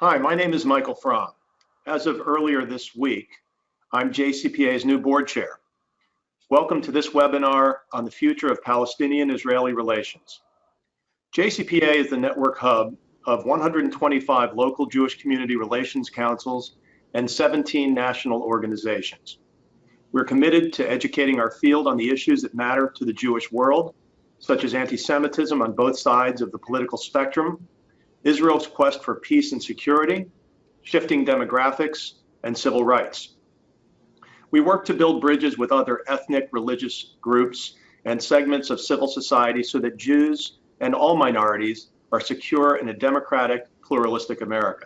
Hi, my name is Michael Fromm. As of earlier this week, I'm JCPA's new board chair. Welcome to this webinar on the future of Palestinian-Israeli relations. JCPA is the network hub of 125 local Jewish community relations councils and 17 national organizations. We're committed to educating our field on the issues that matter to the Jewish world, such as anti-Semitism on both sides of the political spectrum, Israel's quest for peace and security, shifting demographics, and civil rights. We work to build bridges with other ethnic, religious groups and segments of civil society so that Jews and all minorities are secure in a democratic, pluralistic America.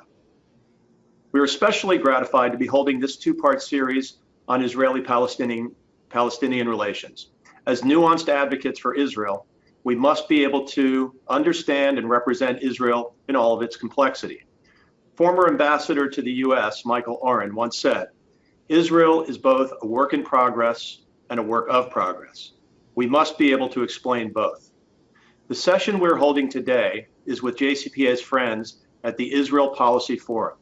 We are especially gratified to be holding this two-part series on Israeli-Palestinian relations. As nuanced advocates for Israel, we must be able to understand and represent Israel in all of its complexity. Former ambassador to the US, Michael Oren, once said, Israel is both a work in progress and a work of progress. We must be able to explain both. The session we're holding today is with JCPA's friends at the Israel Policy Forum,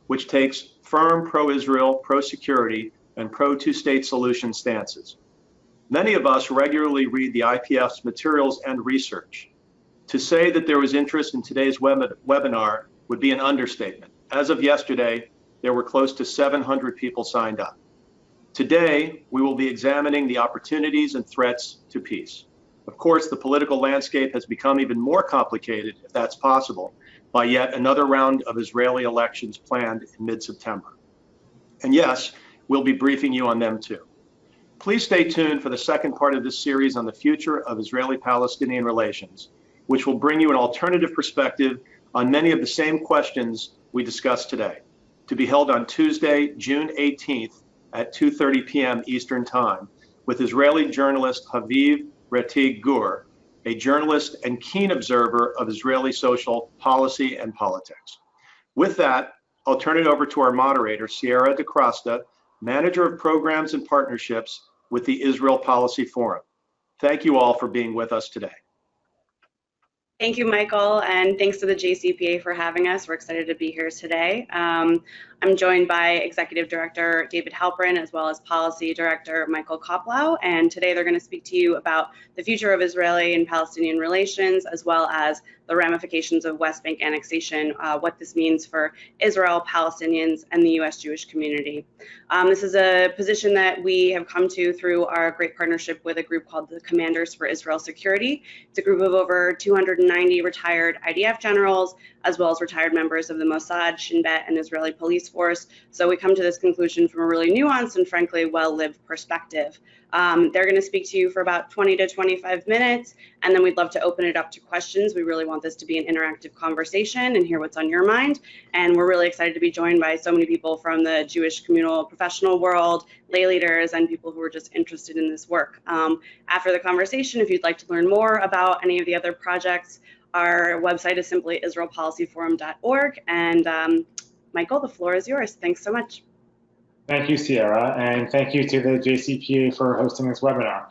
which takes firm pro-Israel, pro-security, and pro-two-state solution stances. Many of us regularly read the IPF's materials and research. To say that there was interest in today's webinar would be an understatement. As of yesterday, there were close to 700 people signed up. Today, we will be examining the opportunities and threats to peace. Of course, the political landscape has become even more complicated, if that's possible, by yet another round of Israeli elections planned in mid-September. And yes, we'll be briefing you on them too. Please stay tuned for the second part of this series on the future of Israeli-Palestinian relations, which will bring you an alternative perspective on many of the same questions we discussed today, to be held on Tuesday, June 18th at 2:30 p.m. Eastern Time with Israeli journalist Haviv Retig Gur, a journalist and keen observer of Israeli social policy and politics. With that, I'll turn it over to our moderator, Sierra DeCrosta, Manager of Programs and Partnerships with the Israel Policy Forum. Thank you all for being with us today. Thank you, Michael, and thanks to the JCPA for having us. We're excited to be here today. I'm joined by Executive Director David Halperin, as well as Policy Director Michael Koplow, and today they're going to speak to you about the future of Israeli and Palestinian relations, as well as the ramifications of West Bank annexation, what this means for Israel, Palestinians, and the U.S. Jewish community. This is a position that we have come to through our great partnership with a group called the Commanders for Israel Security. It's a group of over 290 retired IDF generals, as well as retired members of the Mossad, Shin Bet, and Israeli police force. So we come to this conclusion from a really nuanced and frankly well-lived perspective. They're going to speak to you for about 20 to 25 minutes, and then we'd love to open it up to questions. We really want this to be an interactive conversation and hear what's on your mind. And we're really excited to be joined by so many people from the Jewish communal professional world, lay leaders, and people who are just interested in this work. After the conversation, if you'd like to learn more about any of the other projects, our website is simply israelpolicyforum.org. And Michael, the floor is yours. Thanks so much. Thank you, Sierra, and thank you to the JCPA for hosting this webinar.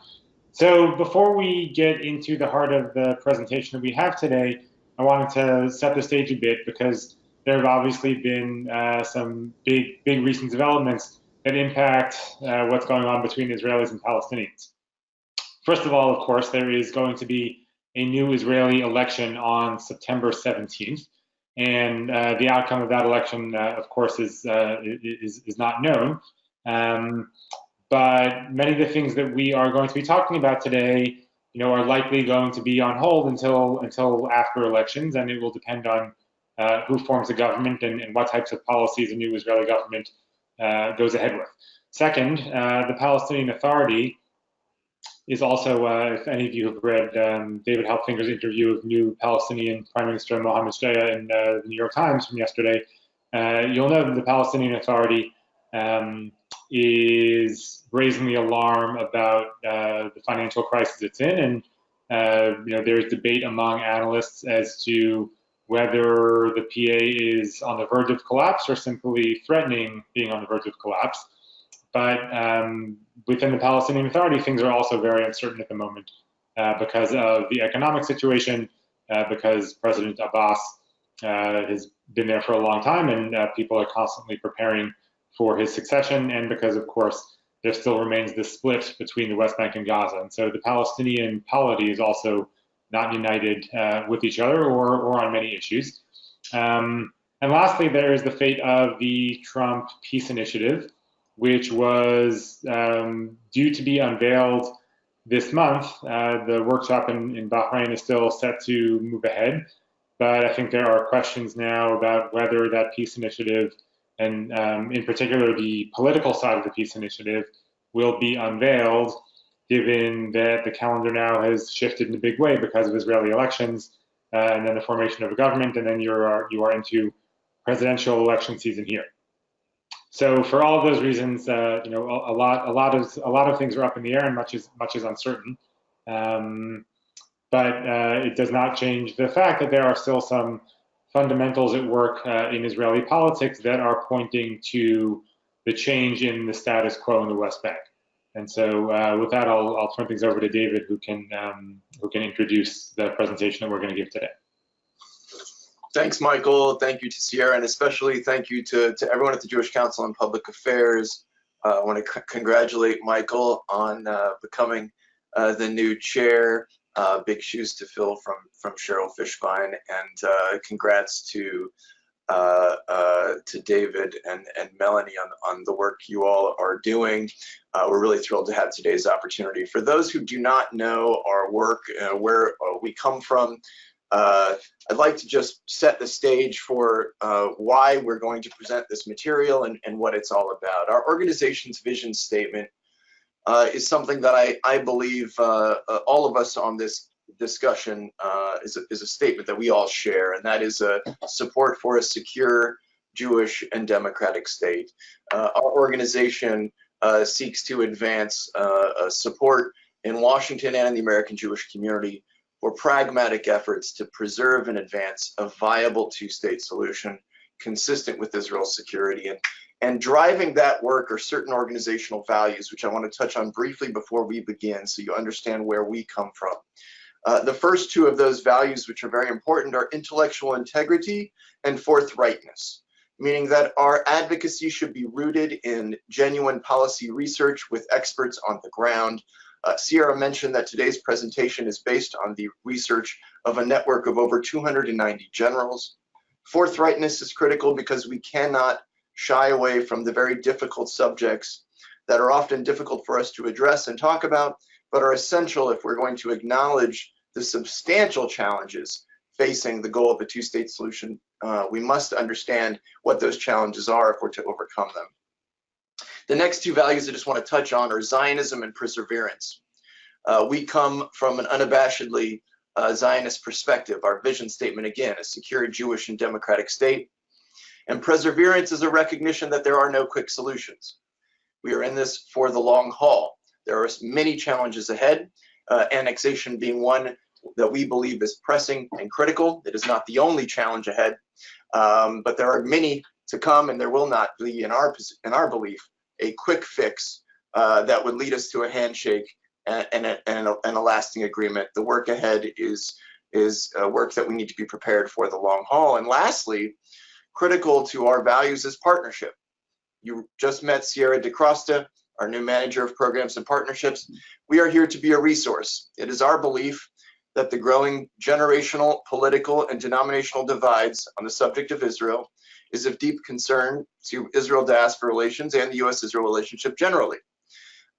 So before we get into the heart of the presentation that we have today, I wanted to set the stage a bit because there have obviously been some big recent developments that impact what's going on between Israelis and Palestinians. First of all, of course, there is going to be a new Israeli election on September 17th. And the outcome of that election, of course, is not known. But many of the things that we are going to be talking about today, are likely going to be on hold until after elections, and it will depend on who forms the government and what types of policies the new Israeli government goes ahead with. Second, the Palestinian Authority is also, if any of you have read David Halpfinger's interview with new Palestinian Prime Minister Mohammed Shtayyeh in the New York Times from yesterday, you'll know that the Palestinian Authority is raising the alarm about the financial crisis it's in, and there's debate among analysts as to whether the PA is on the verge of collapse or simply threatening being on the verge of collapse. But within the Palestinian Authority, things are also very uncertain at the moment because of the economic situation, because President Abbas has been there for a long time, and people are constantly preparing for his succession, and because, of course, there still remains this split between the West Bank and Gaza. And so the Palestinian polity is also not united with each other or on many issues. And lastly, there is the fate of the Trump peace initiative, which was due to be unveiled this month. The workshop in Bahrain is still set to move ahead, but I think there are questions now about whether that peace initiative, and in particular the political side of the peace initiative, will be unveiled, given that the calendar now has shifted in a big way because of Israeli elections, and then the formation of a government, and then you are into presidential election season here. So for all of those reasons, a lot of things are up in the air, and much is uncertain. But it does not change the fact that there are still some fundamentals at work in Israeli politics that are pointing to the change in the status quo in the West Bank. And so with that, I'll turn things over to David, who can introduce the presentation that we're going to give today. Thanks, Michael. Thank you to Sierra, and especially thank you to everyone at the Jewish Council on Public Affairs. I want to congratulate Michael on becoming the new chair. Big shoes to fill from Cheryl Fishbein, and congrats to David and Melanie on the work you all are doing. We're really thrilled to have today's opportunity. For those who do not know our work, where we come from, I'd like to just set the stage for why we're going to present this material and what it's all about. Our organization's vision statement is something that I believe all of us on this discussion is a statement that we all share, and that is a support for a secure, Jewish, and democratic state. Our organization seeks to advance support in Washington and the American Jewish community for pragmatic efforts to preserve and advance a viable two-state solution consistent with Israel's security. And driving that work are certain organizational values, which I want to touch on briefly before we begin so you understand where we come from. The first two of those values, which are very important, are intellectual integrity and forthrightness, meaning that our advocacy should be rooted in genuine policy research with experts on the ground. Sierra mentioned that today's presentation is based on the research of a network of over 290 generals. Forthrightness is critical because we cannot shy away from the very difficult subjects that are often difficult for us to address and talk about, but are essential if we're going to acknowledge the substantial challenges facing the goal of a two-state solution. We must understand what those challenges are if we're to overcome them. The next two values I just want to touch on are Zionism and perseverance. We come from an unabashedly Zionist perspective. Our vision statement, again, a secure Jewish and democratic state. And perseverance is a recognition that there are no quick solutions. We are in this for the long haul. There are many challenges ahead, annexation being one that we believe is pressing and critical. It is not the only challenge ahead, but there are many to come, and there will not be, in our belief, a quick fix that would lead us to a handshake and a lasting agreement. The work ahead is work that we need to be prepared for the long haul. And lastly, critical to our values is partnership. You just met Sierra DeCrosta, our new manager of programs and partnerships. We are here to be a resource. It is our belief that the growing generational, political, and denominational divides on the subject of Israel is of deep concern to Israel-diaspora relations and the U.S.-Israel relationship generally.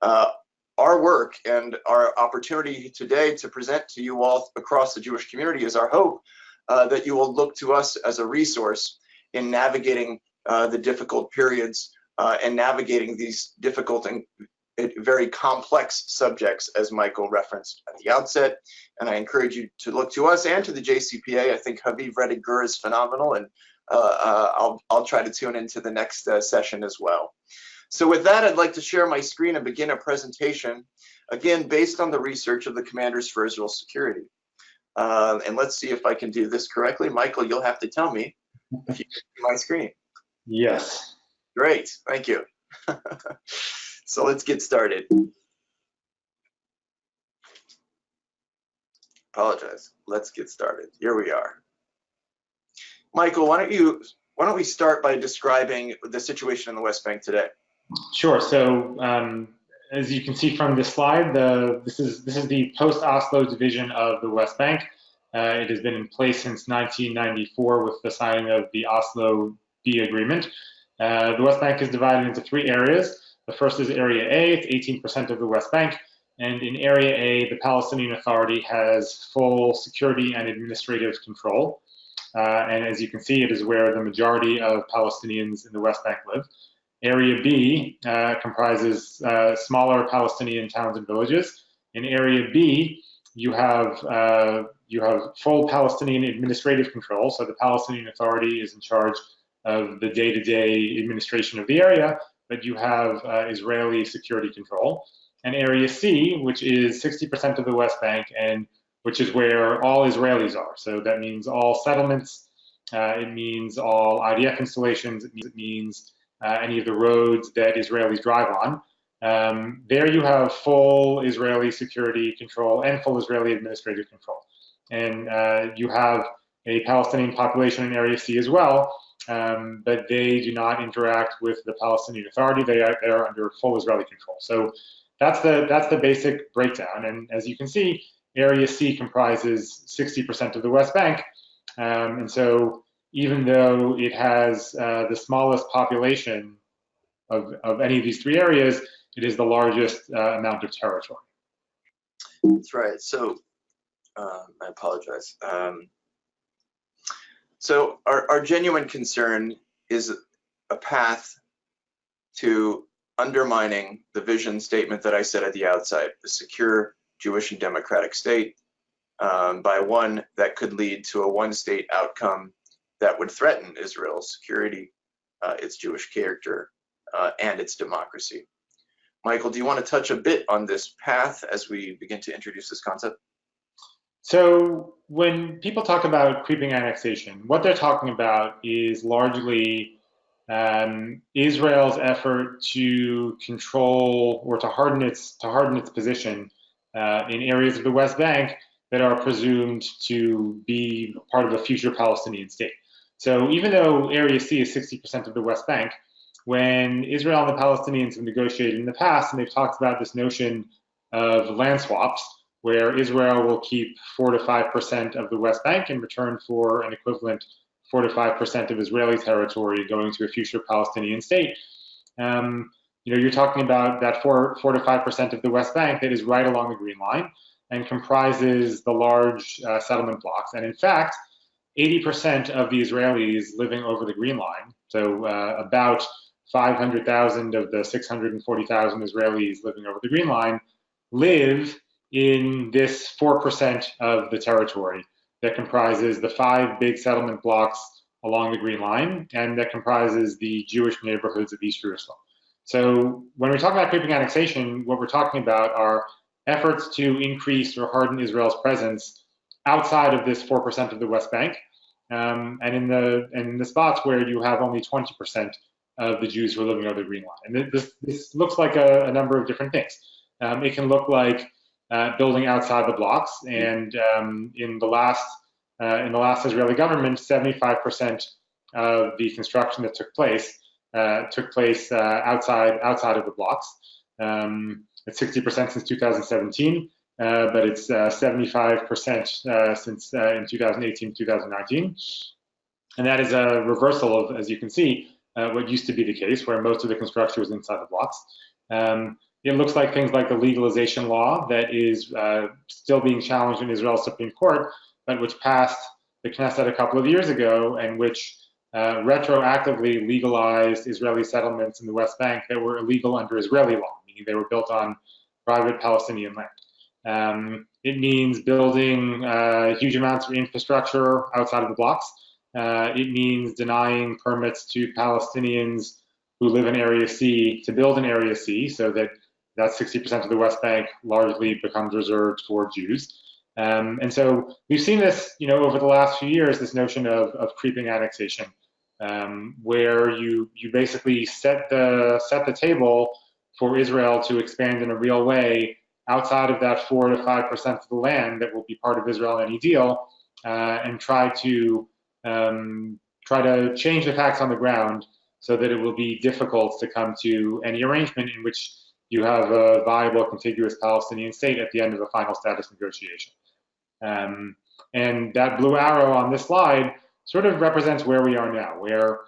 Our work and our opportunity today to present to you all across the Jewish community is our hope that you will look to us as a resource in navigating the difficult periods and navigating these difficult and very complex subjects, as Michael referenced at the outset. And I encourage you to look to us and to the JCPA. I think Haviv Rediger is phenomenal, and I'll try to tune into the next session as well. So with that, I'd like to share my screen and begin a presentation, again, based on the research of the Commanders for Israel Security. And let's see if I can do this correctly. Michael, you'll have to tell me if you can see my screen. Yes. Great, thank you. So let's get started. Apologize. Let's get started. Here we are. Michael, why don't we start by describing the situation in the West Bank today? Sure. So as you can see from this slide, this is the post-Oslo division of the West Bank. It has been in place since 1994 with the signing of the Oslo B Agreement. The West Bank is divided into 3 areas. The first is Area A, it's 18% of the West Bank. And in Area A, the Palestinian Authority has full security and administrative control. And as you can see, it is where the majority of Palestinians in the West Bank live. Area B comprises smaller Palestinian towns and villages. In Area B, you have full Palestinian administrative control. So the Palestinian Authority is in charge of the day-to-day administration of the area, but you have Israeli security control. And Area C, which is 60% of the West Bank, and which is where all Israelis are. So that means all settlements, it means all IDF installations, it means any of the roads that Israelis drive on. There you have full Israeli security control and full Israeli administrative control. And you have a Palestinian population in Area C as well, but they do not interact with the Palestinian Authority. They are under full Israeli control. So that's the basic breakdown. And as you can see, Area C comprises 60% of the West Bank. And so even though it has the smallest population of any of these 3 areas, it is the largest amount of territory. That's right. So I apologize. So our genuine concern is a path to undermining the vision statement that I said at the outset, the secure Jewish and democratic state, by one that could lead to a one-state outcome that would threaten Israel's security, its Jewish character, and its democracy. Michael, do you want to touch a bit on this path as we begin to introduce this concept? So when people talk about creeping annexation, what they're talking about is largely Israel's effort to control or to harden its position in areas of the West Bank that are presumed to be part of a future Palestinian state. So even though Area C is 60% of the West Bank, when Israel and the Palestinians have negotiated in the past, and they've talked about this notion of land swaps, where Israel will keep 4 to 5% of the West Bank in return for an equivalent 4 to 5% of Israeli territory going to a future Palestinian state. You're talking about that 4 to 5% of the West Bank that is right along the Green Line and comprises the large settlement blocks. And in fact, 80% of the Israelis living over the Green Line, so about 500,000 of the 640,000 Israelis living over the Green Line, live in this 4% of the territory that comprises the 5 big settlement blocks along the Green Line and that comprises the Jewish neighborhoods of East Jerusalem. So when we talk about creeping annexation, what we're talking about are efforts to increase or harden Israel's presence outside of this 4% of the West Bank, and in the spots where you have only 20% of the Jews who are living over the Green Line. And this looks like a number of different things. It can look like building outside the blocks, and in the last Israeli government, 75% of the construction that took place outside of the blocks. It's 60% since 2017, but it's 75% since in 2018, 2019. And that is a reversal of, as you can see, what used to be the case, where most of the construction was inside the blocks. It looks like things like the legalization law that is still being challenged in Israel's Supreme Court, but which passed the Knesset a couple of years ago, and which retroactively legalized Israeli settlements in the West Bank that were illegal under Israeli law, meaning they were built on private Palestinian land. It means building huge amounts of infrastructure outside of the blocks. It means denying permits to Palestinians who live in Area C to build in Area C, so that 60% of the West Bank largely becomes reserved for Jews. And so we've seen this, over the last few years, this notion of creeping annexation, where you basically set the table for Israel to expand in a real way outside of that 4 to 5% of the land that will be part of Israel in any deal, and try to try to change the facts on the ground so that it will be difficult to come to any arrangement in which you have a viable, contiguous Palestinian state at the end of a final status negotiation. And that blue arrow on this slide sort of represents where we are now, where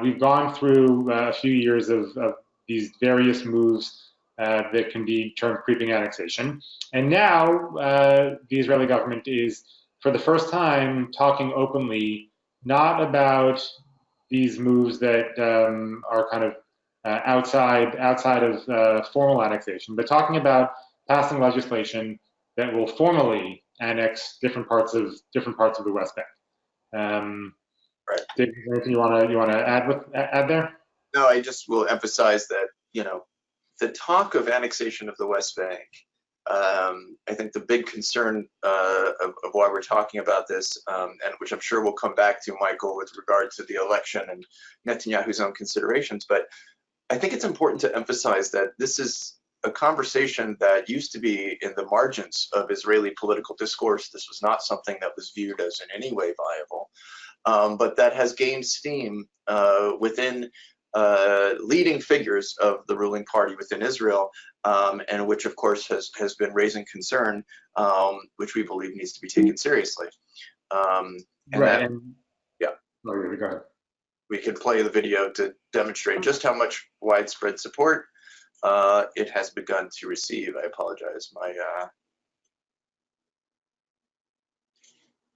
we've gone through a few years of these various moves that can be termed creeping annexation. And now the Israeli government is, for the first time, talking openly, not about these moves that are kind of outside of formal annexation, but talking about passing legislation that will formally annex different parts of the West Bank. Right. Dave, anything you want to add there? No, I just will emphasize that, you know, the talk of annexation of the West Bank, I think the big concern of why we're talking about this, and which I'm sure we'll come back to, Michael, with regard to the election and Netanyahu's own considerations, but I think it's important to emphasize that this is a conversation that used to be in the margins of Israeli political discourse. This was not something that was viewed as in any way viable, but that has gained steam within leading figures of the ruling party within Israel, and which of course has been raising concern, which we believe needs to be taken seriously. Right. Yeah. Oh, yeah, go ahead. We can play the video to demonstrate just how much widespread support it has begun to receive. I apologize,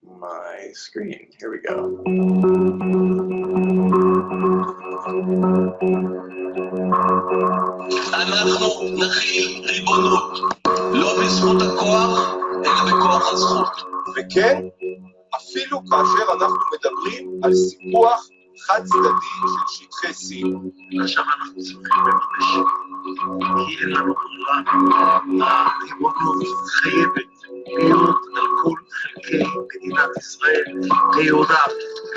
my screen. Here we go. אנחנו נחיל ריבונות, לא בזכות הכוח, אלא בכוח הזכות. וכן, אפילו כאשר אנחנו מדברים על סיפוח חד צדדי של שטחי C. עכשיו אנחנו צריכים לממש, כי אין לנו ברירה. הריבונות חייבת להיות על כל חלקי מדינת ישראל, ביהודה,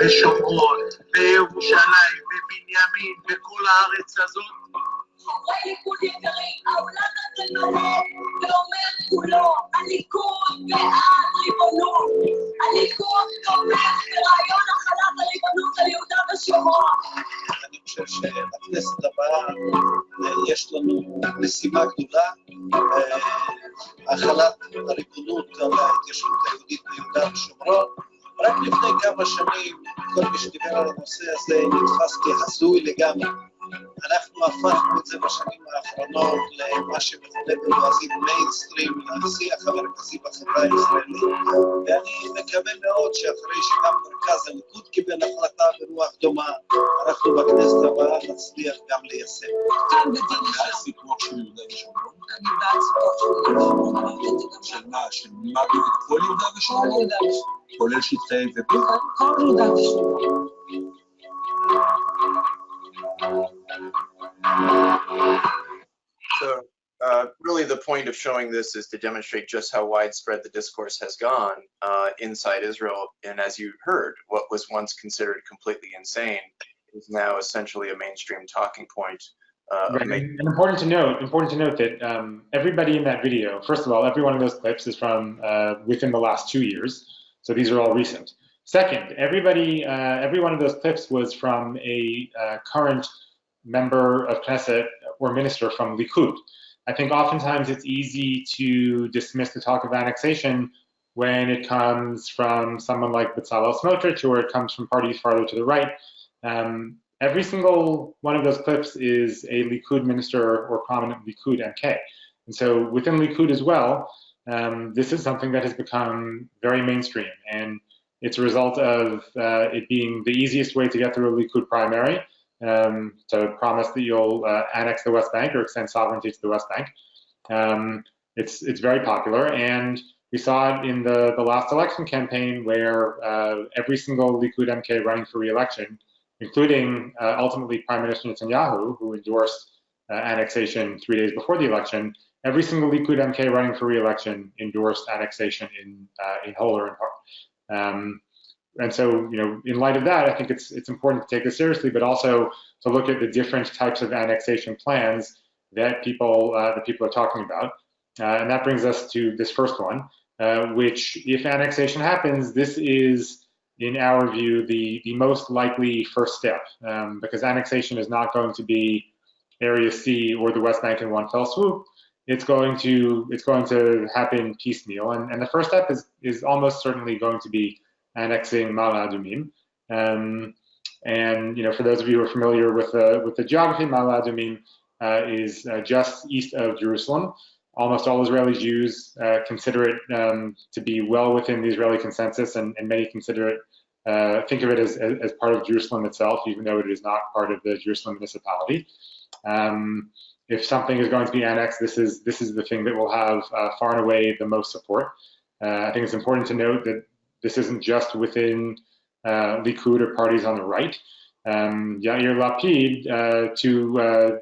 בשומרון, בירושלים, בבנימין, בכל הארץ הזאת. חברי ליכוד יקרים, העולם הזה נורא, ואומר כולו, הליכוד בעד ריבונות. הליכוד תומך ברעיון החלת הריבונות על יהודה ושומרון. אני חושב שבכנסת הבאה יש לנו משימה גדולה, החלת הריבונות על ההתיישבות היהודית ביהודה ושומרון. רק לפני כמה שנים, כל מי שדיבר על הנושא הזה נתפס כהזוי לגמרי. אנחנו הפכנו את זה בשנים האחרונות למה שמכונה בלועזית מיינסטרים, לשיח המרכזי בחברה הישראלית, ואני מקווה מאוד שאחרי שגם מרכז הליכוד קיבל החלטה ברוח דומה, אנחנו בכנסת הבאה נצליח גם ליישם. אני בעד סיפוח של יהודה ושומרון. אני בעד סיפוח של יהודה ושומרון. של מה? של מה? כל יהודה ושומרון? כולל שטחי A ו-B? כל יהודה ושומרון. So really the point of showing this is to demonstrate just how widespread the discourse has gone inside Israel. And as you heard, what was once considered completely insane is now essentially a mainstream talking point. Right. And important to note that everybody in that video, first of all, every one of those clips is from within the last 2 years. So these are all recent. Second, every one of those clips was from a current member of Knesset or minister from Likud. I think oftentimes it's easy to dismiss the talk of annexation when it comes from someone like Bezalel Smotrich, or it comes from parties farther to the right. Every single one of those clips is a Likud minister or prominent Likud MK. And so within Likud as well, this is something that has become very mainstream. And it's a result of it being the easiest way to get through a Likud primary, to promise that you'll annex the West Bank or extend sovereignty to the West Bank. It's very popular, and we saw it in the last election campaign where every single Likud MK running for re-election, including ultimately Prime Minister Netanyahu, who endorsed annexation 3 days before the election, every single Likud MK running for re-election endorsed annexation in whole or in part. And so, in light of that, I think it's important to take this seriously, but also to look at the different types of annexation plans that people are talking about. And that brings us to this first one, which, if annexation happens, this is in our view, the most likely first step, because annexation is not going to be Area C or the West Bank in one fell swoop. It's going to happen piecemeal, and the first step is almost certainly going to be annexing Ma'ale Adumim. And for those of you who are familiar with the geography, Ma'ale Adumim is just east of Jerusalem. Almost all Israeli Jews consider it to be well within the Israeli consensus, and many consider it, think of it as part of Jerusalem itself, even though it is not part of the Jerusalem municipality. If something is going to be annexed, this is the thing that will have far and away the most support. I think it's important to note that this isn't just within Likud or parties on the right. Yair Lapid,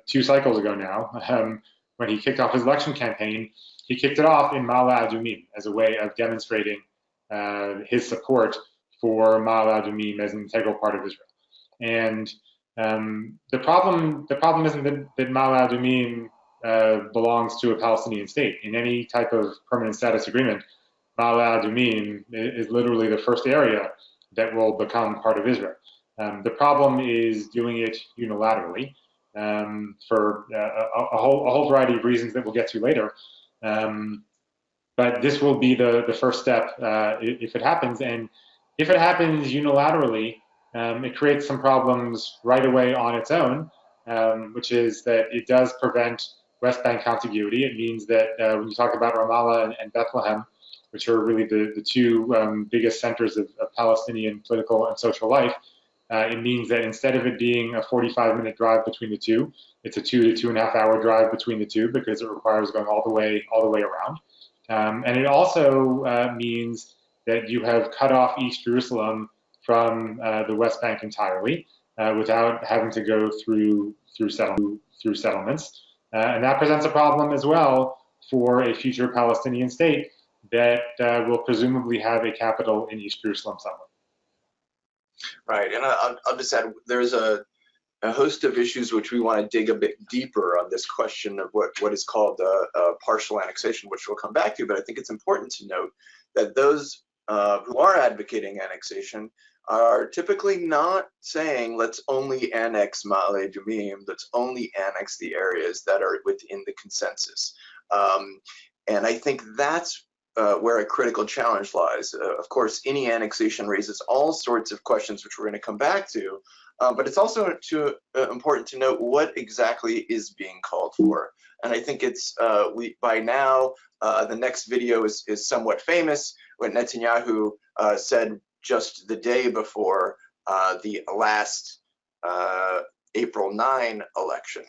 two cycles ago now, when he kicked off his election campaign, he kicked it off in Ma'ale Adumim as a way of demonstrating his support for Ma'ale Adumim as an integral part of Israel. And the problem isn't that Ma'ale Adumim belongs to a Palestinian state. In any type of permanent status agreement, Ma'ale Adumim is literally the first area that will become part of Israel. The problem is doing it unilaterally for a whole variety of reasons that we'll get to later. But this will be the first step if it happens. And if it happens unilaterally, it creates some problems right away on its own, which is that it does prevent West Bank contiguity. It means that when you talk about Ramallah and Bethlehem, which are really the two biggest centers of Palestinian political and social life, it means that instead of it being a 45-minute drive between the two, it's a 2 to 2.5 hour drive between the two because it requires going all the way around. And it also means that you have cut off East Jerusalem from the West Bank entirely without having to go through settlements. And that presents a problem as well for a future Palestinian state that will presumably have a capital in East Jerusalem somewhere. Right, and I'll just add, there's a host of issues which we want to dig a bit deeper on this question of what is called partial annexation, which we'll come back to, but I think it's important to note that those who are advocating annexation are typically not saying let's only annex Ma'ale Adumim, let's only annex the areas that are within the consensus. And I think that's where a critical challenge lies. Of course, any annexation raises all sorts of questions, which we're going to come back to, but it's also important to note what exactly is being called for. And I think it's, by now, the next video is somewhat famous, when Netanyahu said just the day before the last April 9 election.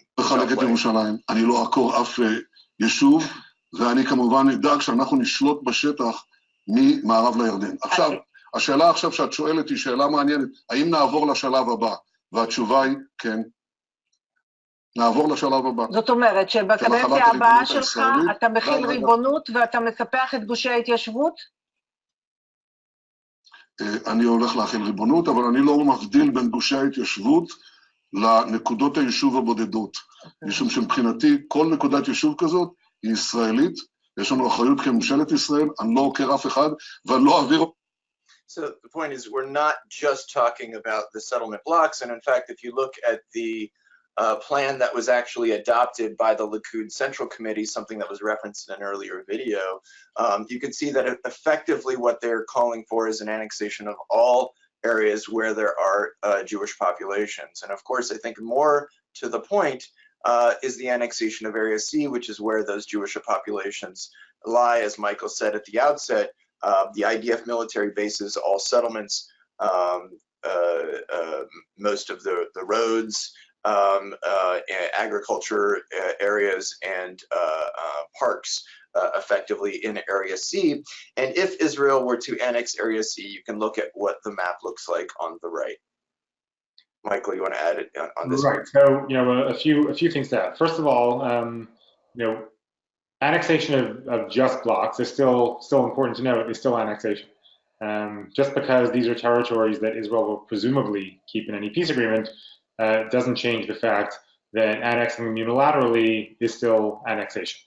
ואני כמובן נדאג שאנחנו נשלוט בשטח ממערב לירדן. עכשיו, השאלה עכשיו שאת שואלת היא שאלה מעניינת, האם נעבור לשלב הבא? והתשובה היא כן. נעבור לשלב הבא. זאת אומרת שבקדנציה הבאה שלך אתה מכיל ריבונות ואתה מספח את גושי ההתיישבות? אני הולך להכיל ריבונות, אבל אני לא מבדיל בין גושי ההתיישבות לנקודות היישוב הבודדות. משום שמבחינתי כל נקודת יישוב כזאת היא ישראלית, יש לנו אחריות כממשלת ישראל, אני לא עוקר אף אחד, ואני לא אעביר... So the point is, we're not just talking about the settlement blocks, and in fact, if you look at the plan that was actually adopted by the Likud Central Committee, something that was referenced in an earlier video, you can see that effectively what they're calling for is an annexation of all areas where there are Jewish populations. And of course, I think more to the point, is the annexation of Area C, which is where those Jewish populations lie. As Michael said at the outset, the IDF military bases, all settlements, most of the roads, agriculture areas, and parks effectively in Area C. And if Israel were to annex Area C, you can look at what the map looks like on the right. Michael, you want to add it on this? Right. So, a few things to add. First of all, annexation of just blocks is still important to note. Is still annexation. Just because these are territories that Israel will presumably keep in any peace agreement, doesn't change the fact that annexing them unilaterally is still annexation.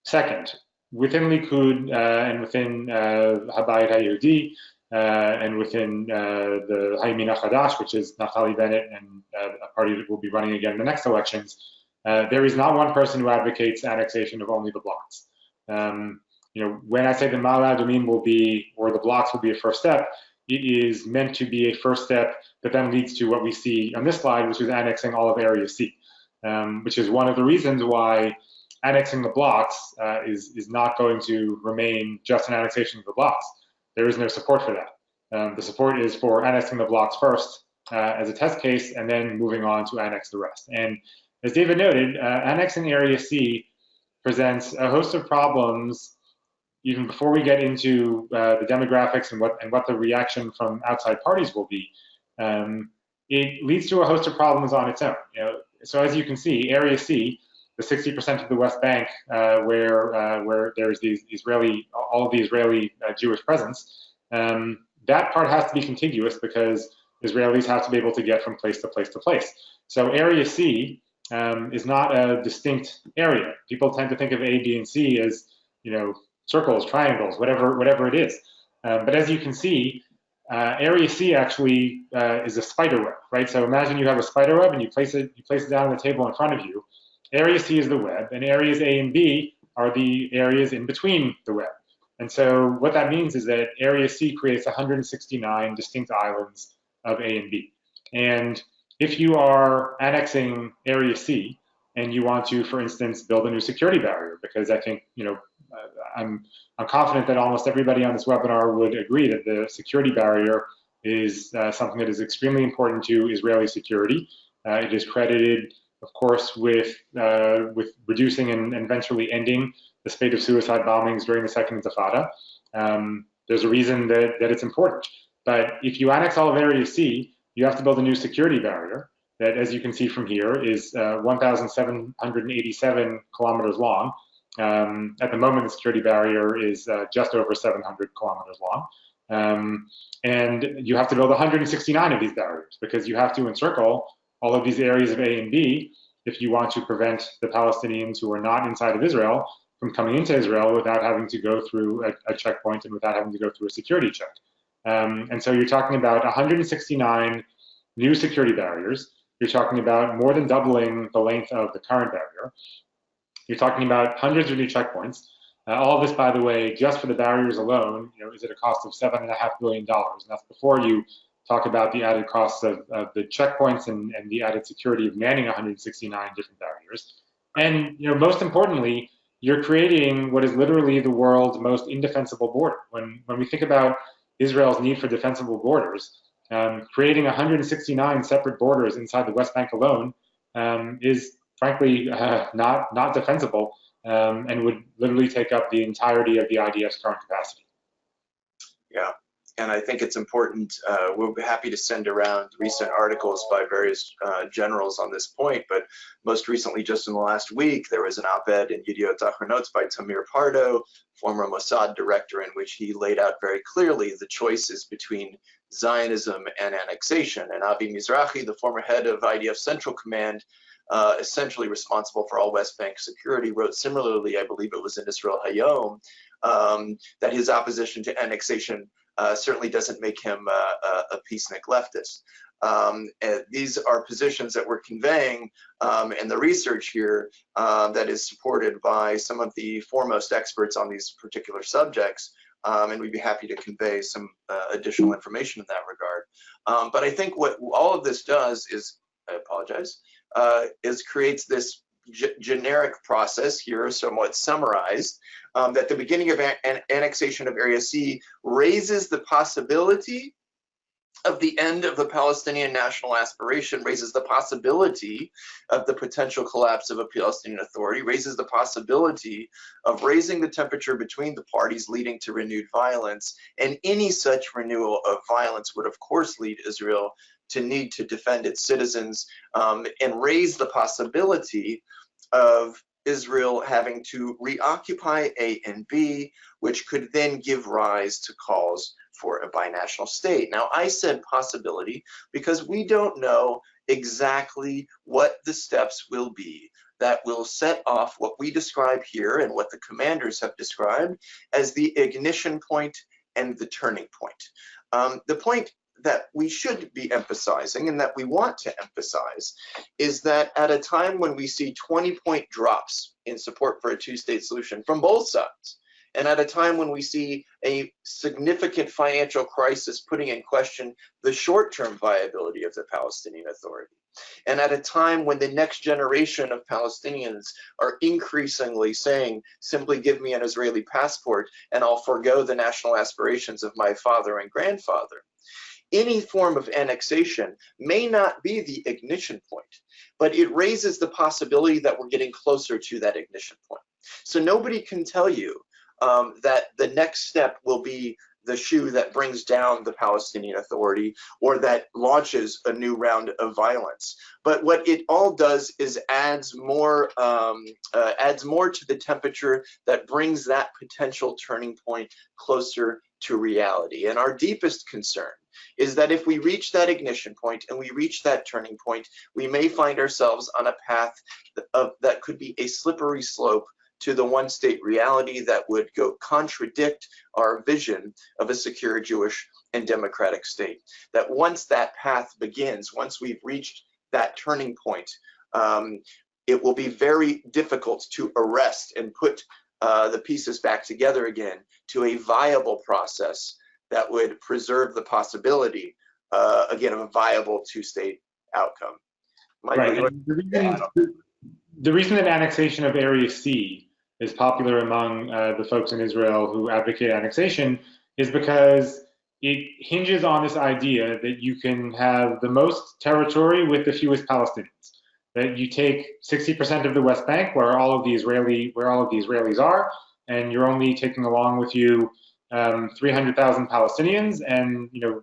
Second, within Likud and within Habayit HaYehudi, and within the Haymin HaChadash, which is Naftali Bennett and a party that will be running again in the next elections, there is not one person who advocates annexation of only the blocks. When I say the Ma'ale Adumim will be, or the blocks will be a first step, it is meant to be a first step that then leads to what we see on this slide, which is annexing all of Area C, which is one of the reasons why annexing the blocks is not going to remain just an annexation of the blocks. There is no support for that. The support is for annexing the blocks first as a test case, and then moving on to annex the rest. And as David noted, annexing Area C presents a host of problems even before we get into the demographics and what the reaction from outside parties will be. It leads to a host of problems on its own. So as you can see, Area C, the 60% of the West Bank where there's all of the Israeli Jewish presence, that part has to be contiguous because Israelis have to be able to get from place to place to place. So Area C is not a distinct area. People tend to think of A, B, and C as circles, triangles, whatever it is. But as you can see, Area C actually is a spider web, right? So imagine you have a spider web and you place it down on the table in front of you. Area C is the web, and areas A and B are the areas in between the web. And so what that means is that Area C creates 169 distinct islands of A and B. And if you are annexing Area C and you want to, for instance, build a new security barrier, because I think, I'm confident that almost everybody on this webinar would agree that the security barrier is something that is extremely important to Israeli security. It is credited, of course, with reducing and eventually ending the spate of suicide bombings during the Second Intifada. There's a reason that it's important. But if you annex all of Area C, you have to build a new security barrier that, as you can see from here, is 1,787 kilometers long. At the moment, the security barrier is just over 700 kilometers long. And you have to build 169 of these barriers because you have to encircle all of these areas of A and B if you want to prevent the Palestinians who are not inside of Israel from coming into Israel without having to go through a checkpoint and without having to go through a security check. And so you're talking about 169 new security barriers. You're talking about more than doubling the length of the current barrier. You're talking about hundreds of new checkpoints. All of this, by the way, just for the barriers alone, is at a cost of $7.5 billion. And that's before you talk about the added costs of the checkpoints and the added security of manning 169 different barriers. And most importantly, you're creating what is literally the world's most indefensible border. When we think about Israel's need for defensible borders, creating 169 separate borders inside the West Bank alone is frankly not defensible and would literally take up the entirety of the IDF's current capacity. Yeah. And I think it's important, we'll be happy to send around recent articles by various generals on this point, but most recently, just in the last week, there was an op-ed in Yediot Achronot by Tamir Pardo, former Mossad director, in which he laid out very clearly the choices between Zionism and annexation. And Avi Mizrahi, the former head of IDF Central Command, essentially responsible for all West Bank security, wrote similarly, I believe it was in Israel Hayom, that his opposition to annexation certainly doesn't make him a peacenik leftist. These are positions that we're conveying in the research here that is supported by some of the foremost experts on these particular subjects, and we'd be happy to convey some additional information in that regard. But I think what all of this does is, I apologize, is creates this generic process here, somewhat summarized, that the beginning of annexation of Area C raises the possibility of the end of the Palestinian national aspiration, raises the possibility of the potential collapse of a Palestinian Authority, raises the possibility of raising the temperature between the parties, leading to renewed violence. And any such renewal of violence would, of course, lead Israel to need to defend its citizens and raise the possibility of Israel having to reoccupy A and B, which could then give rise to calls for a binational state. Now, I said possibility because we don't know exactly what the steps will be that will set off what we describe here and what the commanders have described as the ignition point and the turning point. The point that we should be emphasizing and that we want to emphasize is that at a time when we see 20-point drops in support for a two-state solution from both sides, and at a time when we see a significant financial crisis putting in question the short-term viability of the Palestinian Authority, and at a time when the next generation of Palestinians are increasingly saying, simply give me an Israeli passport and I'll forego the national aspirations of my father and grandfather, any form of annexation may not be the ignition point, but it raises the possibility that we're getting closer to that ignition point. So nobody can tell you that the next step will be the shoe that brings down the Palestinian Authority or that launches a new round of violence. But what it all does is adds more to the temperature that brings that potential turning point closer to reality. And our deepest concern is that if we reach that ignition point and we reach that turning point, we may find ourselves on a path that could be a slippery slope to the one-state reality that would go contradict our vision of a secure Jewish and democratic state. That once that path begins, once we've reached that turning point, it will be very difficult to arrest and put the pieces back together again to a viable process that would preserve the possibility, again, of a viable two-state outcome. Right. The reason that annexation of Area C is popular among the folks in Israel who advocate annexation is because it hinges on this idea that you can have the most territory with the fewest Palestinians. That you take 60% of the West Bank, where all of the Israelis are, and you're only taking along with you 300,000 Palestinians, and the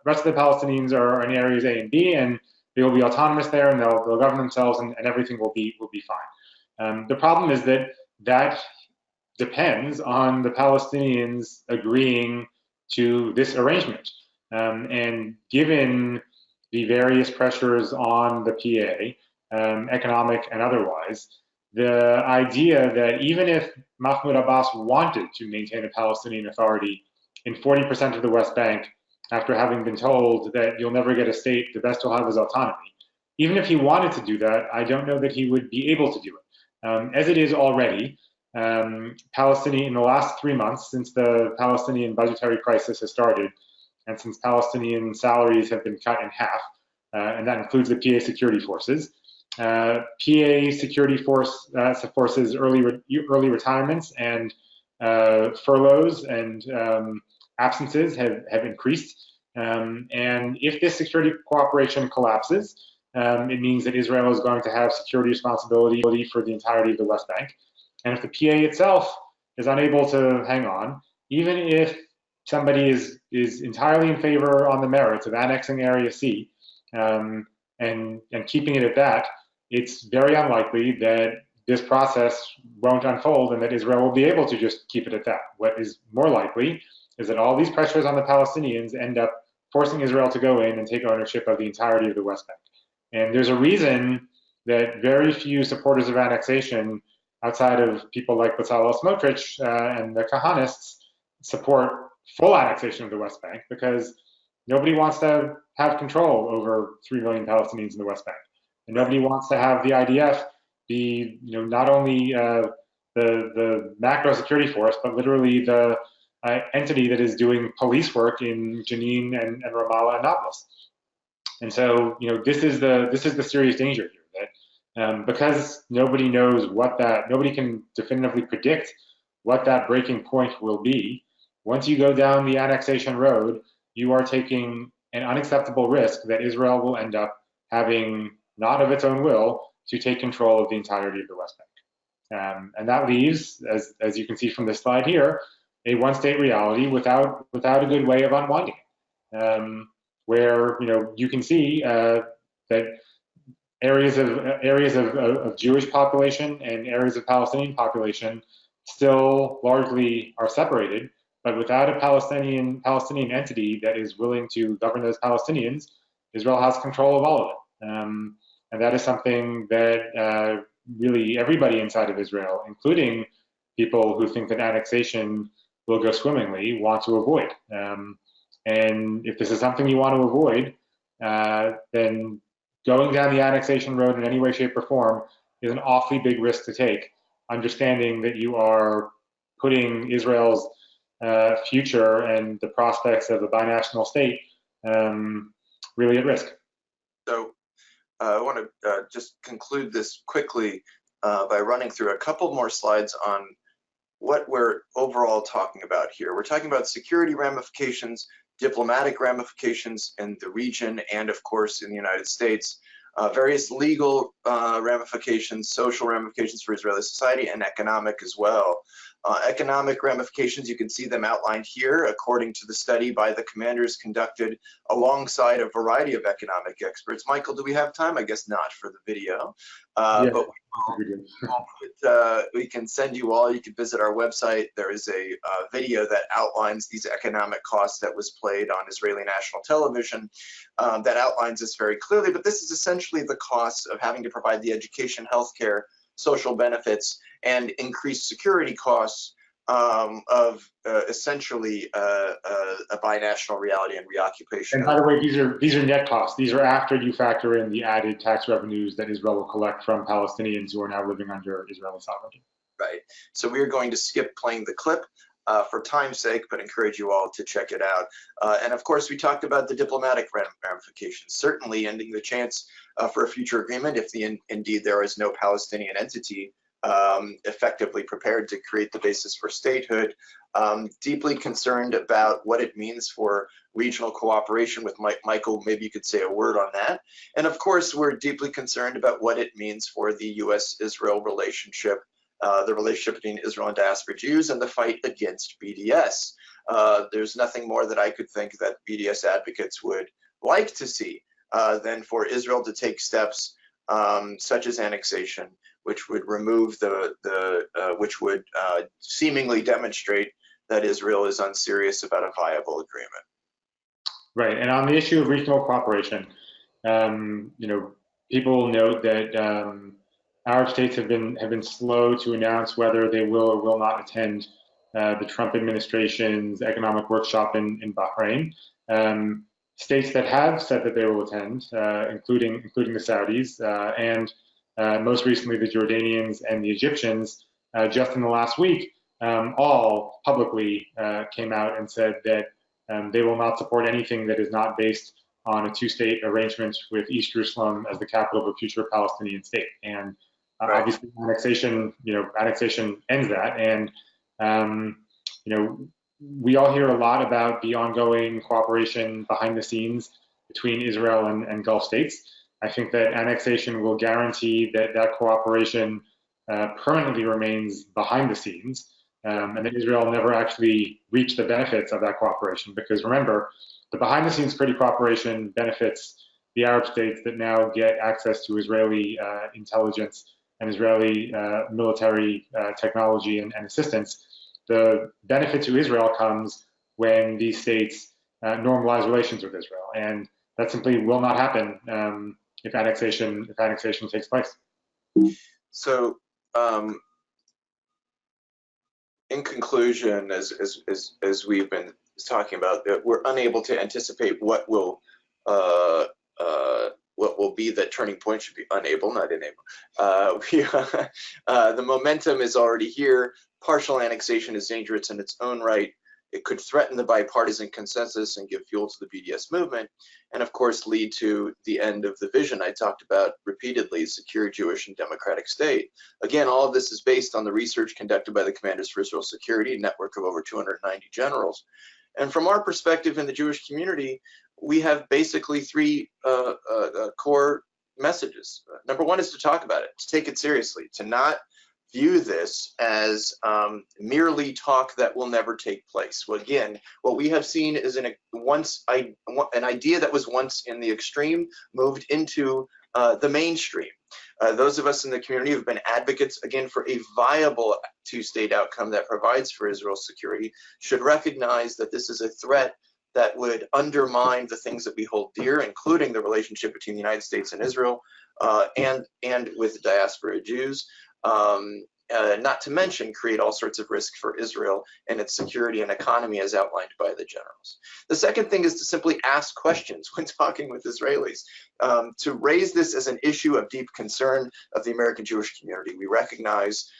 rest of the Palestinians are in areas A and B, and they will be autonomous there, and they'll govern themselves, and everything will be fine. The problem is that depends on the Palestinians agreeing to this arrangement, and given the various pressures on the PA, economic and otherwise, the idea that even if Mahmoud Abbas wanted to maintain a Palestinian Authority in 40% of the West Bank, after having been told that you'll never get a state, the best you'll have is autonomy, even if he wanted to do that, I don't know that he would be able to do it. As it is already, Palestinian, in the last 3 months, since the Palestinian budgetary crisis has started, and since Palestinian salaries have been cut in half, and that includes the PA security forces, PA security forces early retirements and furloughs and absences have increased. And if this security cooperation collapses, it means that Israel is going to have security responsibility for the entirety of the West Bank. And if the PA itself is unable to hang on, even if somebody is entirely in favor on the merits of annexing Area C and keeping it at that, it's very unlikely that this process won't unfold and that Israel will be able to just keep it at that. What is more likely is that all these pressures on the Palestinians end up forcing Israel to go in and take ownership of the entirety of the West Bank. And there's a reason that very few supporters of annexation, outside of people like Bezalel Smotrich and the Kahanists, support full annexation of the West Bank, because nobody wants to have control over 3 million Palestinians in the West Bank. And nobody wants to have the IDF be, not only the macro security force, but literally the entity that is doing police work in Jenin and Ramallah and Nablus. And so, this is the serious danger here, that because nobody knows nobody can definitively predict what that breaking point will be. Once you go down the annexation road, you are taking an unacceptable risk that Israel will end up having, not of its own will, to take control of the entirety of the West Bank. And that leaves, as you can see from this slide here, a one-state reality without a good way of unwinding it, where you can see that areas of Jewish population and areas of Palestinian population still largely are separated, but without a Palestinian entity that is willing to govern those Palestinians, Israel has control of all of it. And that is something that really everybody inside of Israel, including people who think that annexation will go swimmingly, want to avoid. And if this is something you want to avoid, then going down the annexation road in any way, shape, or form is an awfully big risk to take, understanding that you are putting Israel's future and the prospects of a binational state really at risk. So I want to just conclude this quickly by running through a couple more slides on what we're overall talking about here. We're talking about security ramifications, diplomatic ramifications in the region, and of course in the United States, various legal ramifications, social ramifications for Israeli society, and economic as well. Economic ramifications, you can see them outlined here according to the study by the commanders conducted alongside a variety of economic experts. Michael, do we have time? I guess not for the video, but we can send you all, you can visit our website. There is a video that outlines these economic costs that was played on Israeli national television that outlines this very clearly, but this is essentially the costs of having to provide the education, healthcare, social benefits, and increased security costs of essentially a binational reality and reoccupation. And by the way, these are net costs. These are after you factor in the added tax revenues that Israel will collect from Palestinians who are now living under Israeli sovereignty. Right. So we are going to skip playing the clip for time's sake, but encourage you all to check it out. And of course, we talked about the diplomatic ramifications, certainly ending the chance for a future agreement if indeed there is no Palestinian entity effectively prepared to create the basis for statehood. Deeply concerned about what it means for regional cooperation with Michael. Maybe you could say a word on that. And of course, we're deeply concerned about what it means for the U.S.-Israel relationship, the relationship between Israel and diaspora Jews, and the fight against BDS. There's nothing more that I could think that BDS advocates would like to see than for Israel to take steps such as annexation, which would remove which would seemingly demonstrate that Israel is unserious about a viable agreement. Right, and on the issue of regional cooperation, people note that Arab states have been slow to announce whether they will or will not attend the Trump administration's economic workshop in Bahrain. States that have said that they will attend, including the Saudis, and most recently the Jordanians and the Egyptians, just in the last week, all publicly came out and said that they will not support anything that is not based on a two-state arrangement with East Jerusalem as the capital of a future Palestinian state. And obviously, annexation ends that. And we all hear a lot about the ongoing cooperation behind the scenes between Israel and Gulf states. I think that annexation will guarantee that cooperation permanently remains behind the scenes, and that Israel never actually reached the benefits of that cooperation. Because remember, the behind the scenes cooperation benefits the Arab states that now get access to Israeli intelligence and Israeli military technology and assistance. The benefit to Israel comes when these states normalize relations with Israel, and that simply will not happen if annexation takes place. So, in conclusion, as we've been talking about, we're unable to anticipate what will be the turning point. Should be unable, not enable. The momentum is already here. Partial annexation is dangerous in its own right. It could threaten the bipartisan consensus and give fuel to the BDS movement, and of course lead to the end of the vision I talked about repeatedly, secure Jewish and democratic state. Again, all of this is based on the research conducted by the Commanders for Israel Security, a network of over 290 generals. And from our perspective in the Jewish community, we have basically three core messages. Number one is to talk about it, to take it seriously, to not view this as merely talk that will never take place. Well, again, what we have seen is an idea that was once in the extreme moved into the mainstream. Those of us in the community have been advocates, again, for a viable two-state outcome that provides for Israel's security, should recognize that this is a threat that would undermine the things that we hold dear, including the relationship between the United States and Israel, and with diaspora Jews. not to mention create all sorts of risk for Israel and its security and economy as outlined by the generals. The second thing is to simply ask questions when talking with Israelis, to raise this as an issue of deep concern of the American Jewish community. We recognize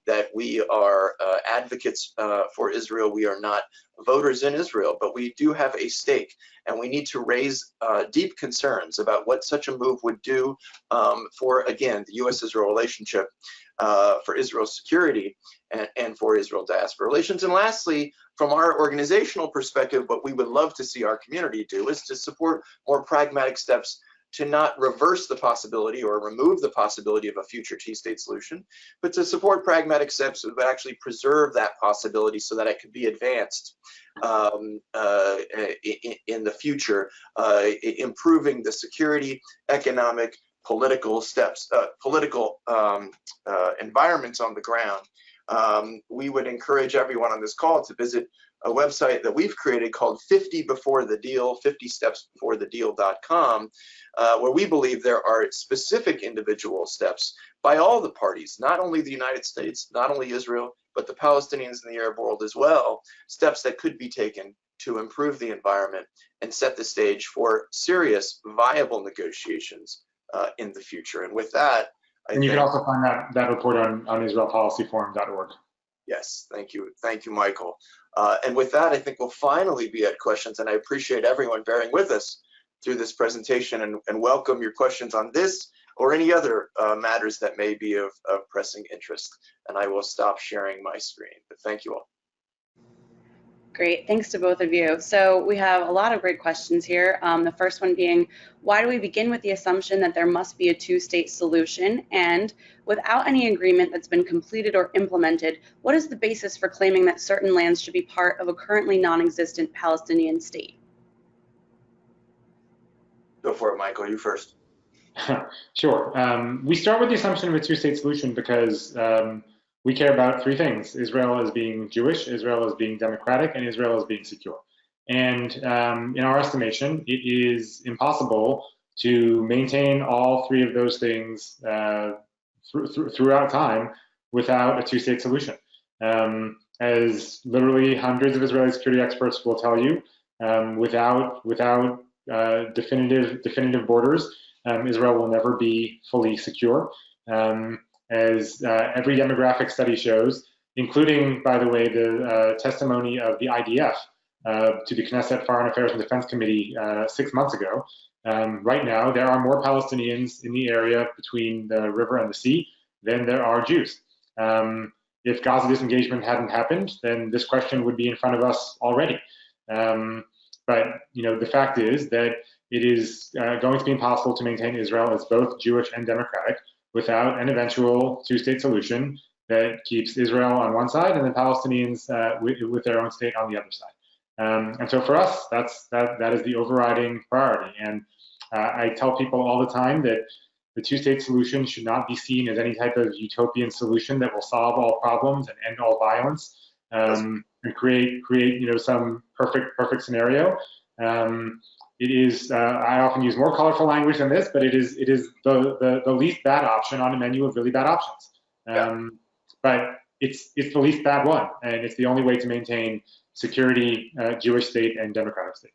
that we are advocates for Israel. We are not voters in Israel, but we do have a stake, and we need to raise deep concerns about what such a move would do for, again, the U.S.-Israel relationship, for Israel's security, and for Israel-diaspora relations. And lastly, from our organizational perspective, what we would love to see our community do is to support more pragmatic steps to not reverse the possibility or remove the possibility of a future two-state solution, but to support pragmatic steps that would actually preserve that possibility so that it could be advanced in the future, improving the security, economic, political steps, environments on the ground. We would encourage everyone on this call to visit a website that we've created called 50 Before the Deal, 50stepsbeforethedeal.com, where we believe there are specific individual steps by all the parties, not only the United States, not only Israel, but the Palestinians in the Arab world as well, steps that could be taken to improve the environment and set the stage for serious, viable negotiations in the future. And with that, and you can also find that report on IsraelPolicyForum.org. Yes, thank you, Michael. And with that, I think we'll finally be at questions, and I appreciate everyone bearing with us through this presentation, and welcome your questions on this or any other matters that may be of pressing interest. And I will stop sharing my screen, but thank you all. Great, thanks to both of you. So we have a lot of great questions here. The first one being, why do we begin with the assumption that there must be a two-state solution? And without any agreement that's been completed or implemented, what is the basis for claiming that certain lands should be part of a currently non-existent Palestinian state? Go for it, Michael, you first. Sure. We start with the assumption of a two-state solution because we care about three things: Israel as being Jewish, Israel as being democratic, and Israel as being secure. And in our estimation, it is impossible to maintain all three of those things throughout time without a two-state solution. As literally hundreds of Israeli security experts will tell you, without definitive borders, Israel will never be fully secure. As every demographic study shows, including, by the way, the testimony of the IDF to the Knesset Foreign Affairs and Defense Committee 6 months ago, right now there are more Palestinians in the area between the river and the sea than there are Jews. If Gaza disengagement hadn't happened, then this question would be in front of us already. But the fact is that it is going to be impossible to maintain Israel as both Jewish and democratic without an eventual two-state solution that keeps Israel on one side and the Palestinians with their own state on the other side. And so for us, that is the overriding priority. And I tell people all the time that the two-state solution should not be seen as any type of utopian solution that will solve all problems and end all violence and create some perfect scenario. It is, I often use more colorful language than this, but it is the least bad option on a menu of really bad options. But it's the least bad one, and it's the only way to maintain security, Jewish state, and democratic state.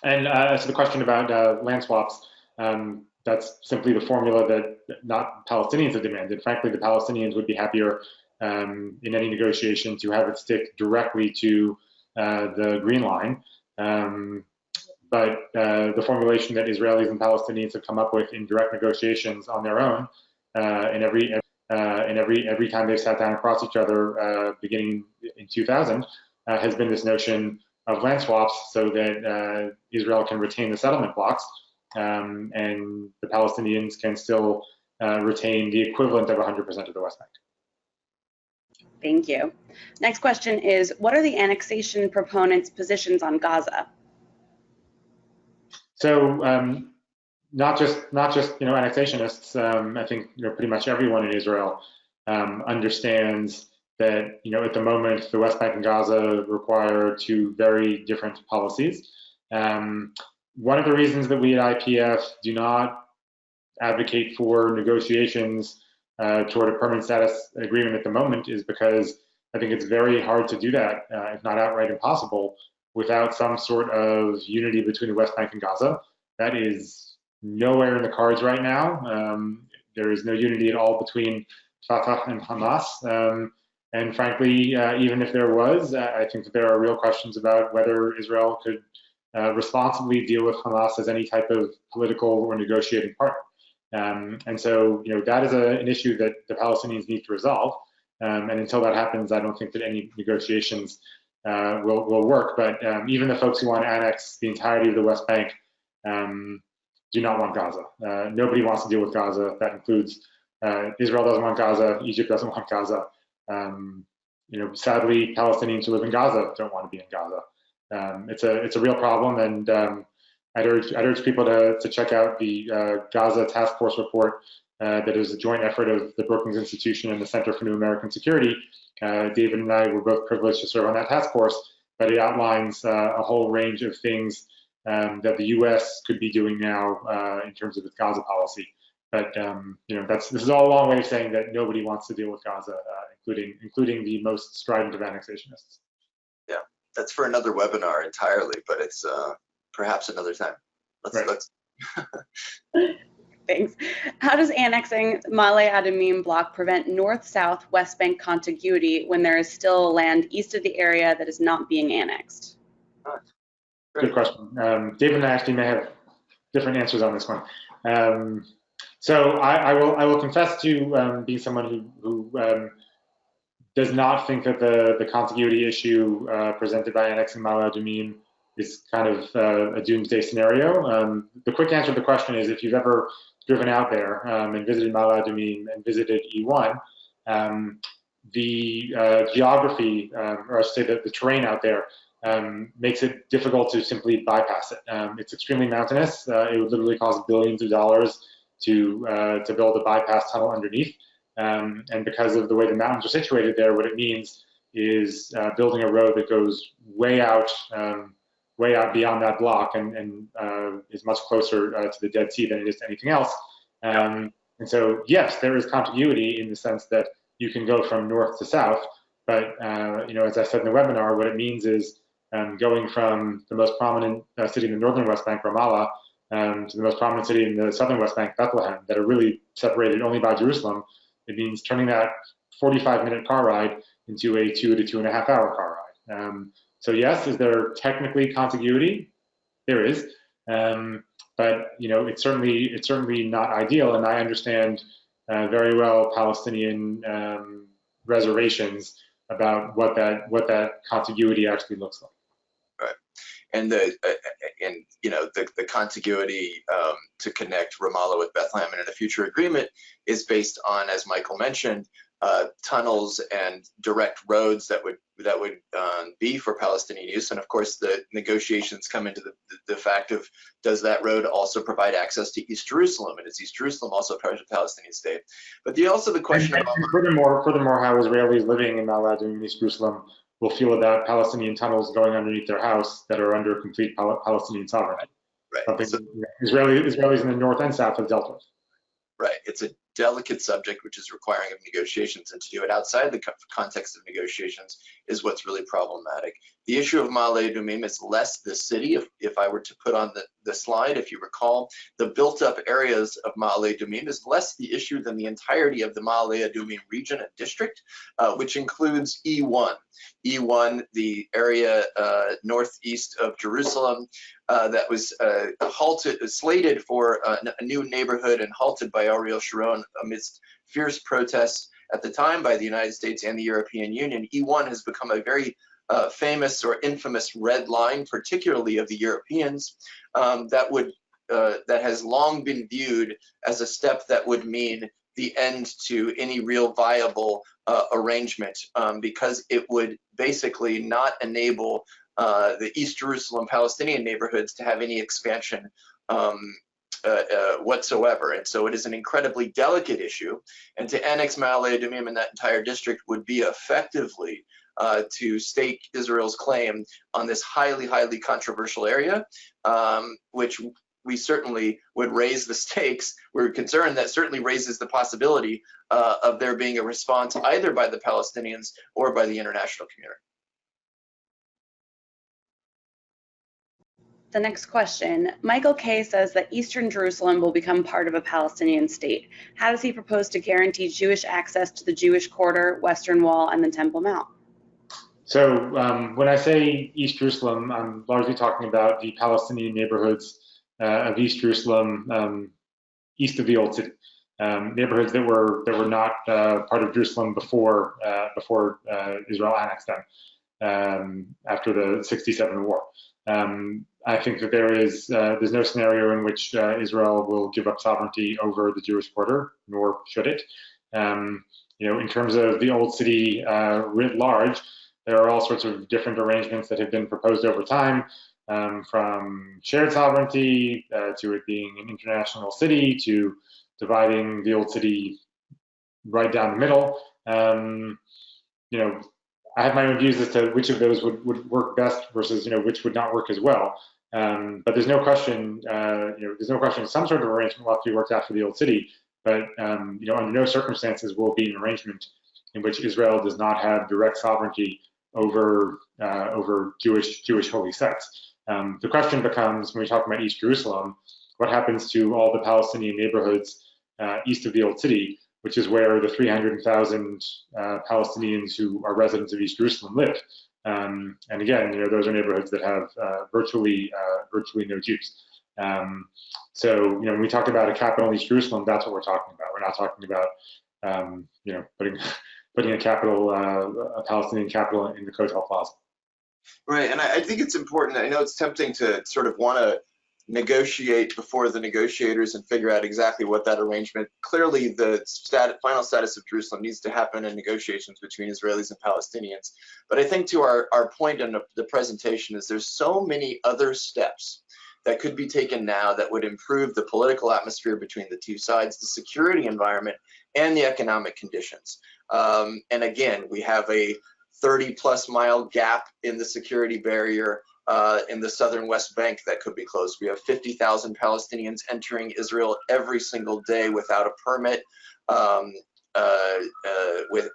And so the question about land swaps, that's simply the formula that not Palestinians have demanded. Frankly, the Palestinians would be happier in any negotiation to have it stick directly to the Green Line. But the formulation that Israelis and Palestinians have come up with in direct negotiations on their own, and every time they've sat down across each other, beginning in 2000, has been this notion of land swaps so that Israel can retain the settlement blocks, and the Palestinians can still retain the equivalent of 100% of the West Bank. Thank you. Next question is, what are the annexation proponents' positions on Gaza? So not just annexationists. I think pretty much everyone in Israel understands that at the moment the West Bank and Gaza require two very different policies. One of the reasons that we at IPF do not advocate for negotiations toward a permanent status agreement at the moment is because I think it's very hard to do that, if not outright impossible, without some sort of unity between the West Bank and Gaza. That is nowhere in the cards right now. There is no unity at all between Fatah and Hamas. And frankly, even if there was, I think that there are real questions about whether Israel could responsibly deal with Hamas as any type of political or negotiating partner. And so, that is an issue that the Palestinians need to resolve. And until that happens, I don't think that any negotiations will work. But even the folks who want to annex the entirety of the West Bank do not want Gaza. Nobody wants to deal with Gaza. That includes Israel doesn't want Gaza. Egypt doesn't want Gaza. Sadly, Palestinians who live in Gaza don't want to be in Gaza. It's a real problem, and I'd urge people to check out the Gaza Task Force report that is a joint effort of the Brookings Institution and the Center for New American Security. David and I were both privileged to serve on that task force, but it outlines a whole range of things that the U.S. could be doing now in terms of its Gaza policy. But this is all a long way of saying that nobody wants to deal with Gaza, including the most strident of annexationists. Yeah, that's for another webinar entirely, but it's perhaps another time. Let's. Thanks. How does annexing Ma'ale Adumim block prevent north-south West Bank contiguity when there is still land east of the area that is not being annexed? Good question. David and I actually may have different answers on this one. So I will confess to being someone who does not think that the contiguity issue presented by annexing Ma'ale Adumim is kind of a doomsday scenario. The quick answer to the question is, if you've ever driven out there and visited Ma'ale Adumim and visited E1, the geography, or I should say the terrain out there, makes it difficult to simply bypass it. It's extremely mountainous. It would literally cost billions of dollars to build a bypass tunnel underneath. And because of the way the mountains are situated there, what it means is building a road that goes way out beyond that block and is much closer to the Dead Sea than it is to anything else. And so, yes, there is contiguity in the sense that you can go from north to south, but as I said in the webinar, what it means is going from the most prominent city in the northern West Bank, Ramallah, to the most prominent city in the southern West Bank, Bethlehem, that are really separated only by Jerusalem. It means turning that 45-minute car ride into a 2 to 2.5 hour car ride. So yes, is there technically contiguity? There is, but it's certainly not ideal. And I understand very well Palestinian reservations about what that contiguity actually looks like. Right, and the contiguity to connect Ramallah with Bethlehem and in a future agreement is based on, as Michael mentioned, tunnels and direct roads that would be for Palestinian use. And of course, the negotiations come into the fact of, does that road also provide access to East Jerusalem? And is East Jerusalem also part of the Palestinian state? But also the question about furthermore, how Israelis living in Ma'ale Adumim in East Jerusalem will feel about Palestinian tunnels going underneath their house that are under complete Palestinian sovereignty. Right. Something Israelis in the north and south have dealt with. Right. It's a delicate subject which is requiring of negotiations, and to do it outside the context of negotiations is what's really problematic. The issue of Ma'ale Adumim is less the city. If I were to put on the slide, if you recall, the built-up areas of Ma'ale Adumim is less the issue than the entirety of the Ma'ale Adumim region and district, which includes E1. E1, the area northeast of Jerusalem, that was slated for a new neighborhood and halted by Ariel Sharon amidst fierce protests at the time by the United States and the European Union. E1 has become a very famous or infamous red line, particularly of the Europeans, that has long been viewed as a step that would mean the end to any real viable arrangement, because it would basically not enable the East Jerusalem Palestinian neighborhoods to have any expansion whatsoever. And so it is an incredibly delicate issue, and to annex Ma'ale Adumim in that entire district would be effectively to stake Israel's claim on this highly, highly controversial area, which we certainly would raise the stakes. We're concerned that certainly raises the possibility of there being a response either by the Palestinians or by the international community. The next question, Michael K. says that Eastern Jerusalem will become part of a Palestinian state. How does he propose to guarantee Jewish access to the Jewish Quarter, Western Wall, and the Temple Mount? So when I say East Jerusalem, I'm largely talking about the Palestinian neighborhoods of East Jerusalem, east of the Old City, neighborhoods that were not part of Jerusalem before Israel annexed them after the '67 war. I think that there's no scenario in which Israel will give up sovereignty over the Jewish Quarter, nor should it. In terms of the Old City writ large, there are all sorts of different arrangements that have been proposed over time, from shared sovereignty to it being an international city to dividing the Old City right down the middle. I have my own views as to which of those would work best versus which would not work as well. But there's no question some sort of arrangement will have to be worked out for the Old City. But under no circumstances will be an arrangement in which Israel does not have direct sovereignty over Jewish holy sites. The question becomes, when we talk about East Jerusalem, what happens to all the Palestinian neighborhoods east of the Old City, which is where the 300,000 Palestinians who are residents of East Jerusalem live. And again, those are neighborhoods that have virtually no Jews. So when we talk about a capital in East Jerusalem, that's what we're talking about. We're not talking about putting a Palestinian capital in the Kotel Plaza. Right, and I think it's important. I know it's tempting to sort of want to negotiate before the negotiators and figure out exactly what that arrangement. Clearly, the final status of Jerusalem needs to happen in negotiations between Israelis and Palestinians. But I think to our point in the presentation is there's so many other steps that could be taken now that would improve the political atmosphere between the two sides, the security environment, and the economic conditions. And again, we have a 30-plus mile gap in the security barrier in the southern West Bank that could be closed. We have 50,000 Palestinians entering Israel every single day without a permit,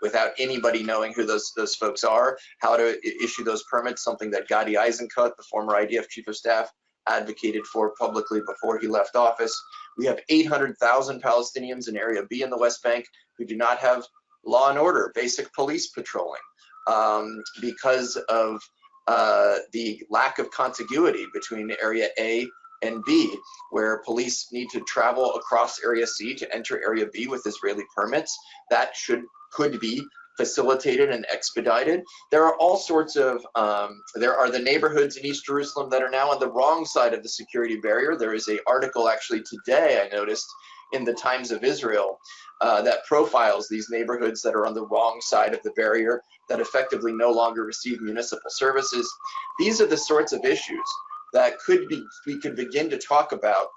without anybody knowing who those folks are, how to issue those permits, something that Gadi Eisenkot, the former IDF chief of staff, advocated for publicly before he left office. We have 800,000 Palestinians in Area B in the West Bank who do not have law and order, basic police patrolling, because of the lack of contiguity between Area A and B, where police need to travel across Area C to enter Area B with Israeli permits. That could be facilitated and expedited. There are all sorts of, there are the neighborhoods in East Jerusalem that are now on the wrong side of the security barrier. There is an article actually today, I noticed, in the Times of Israel that profiles these neighborhoods that are on the wrong side of the barrier, that effectively no longer receive municipal services. These are the sorts of issues that we could begin to talk about,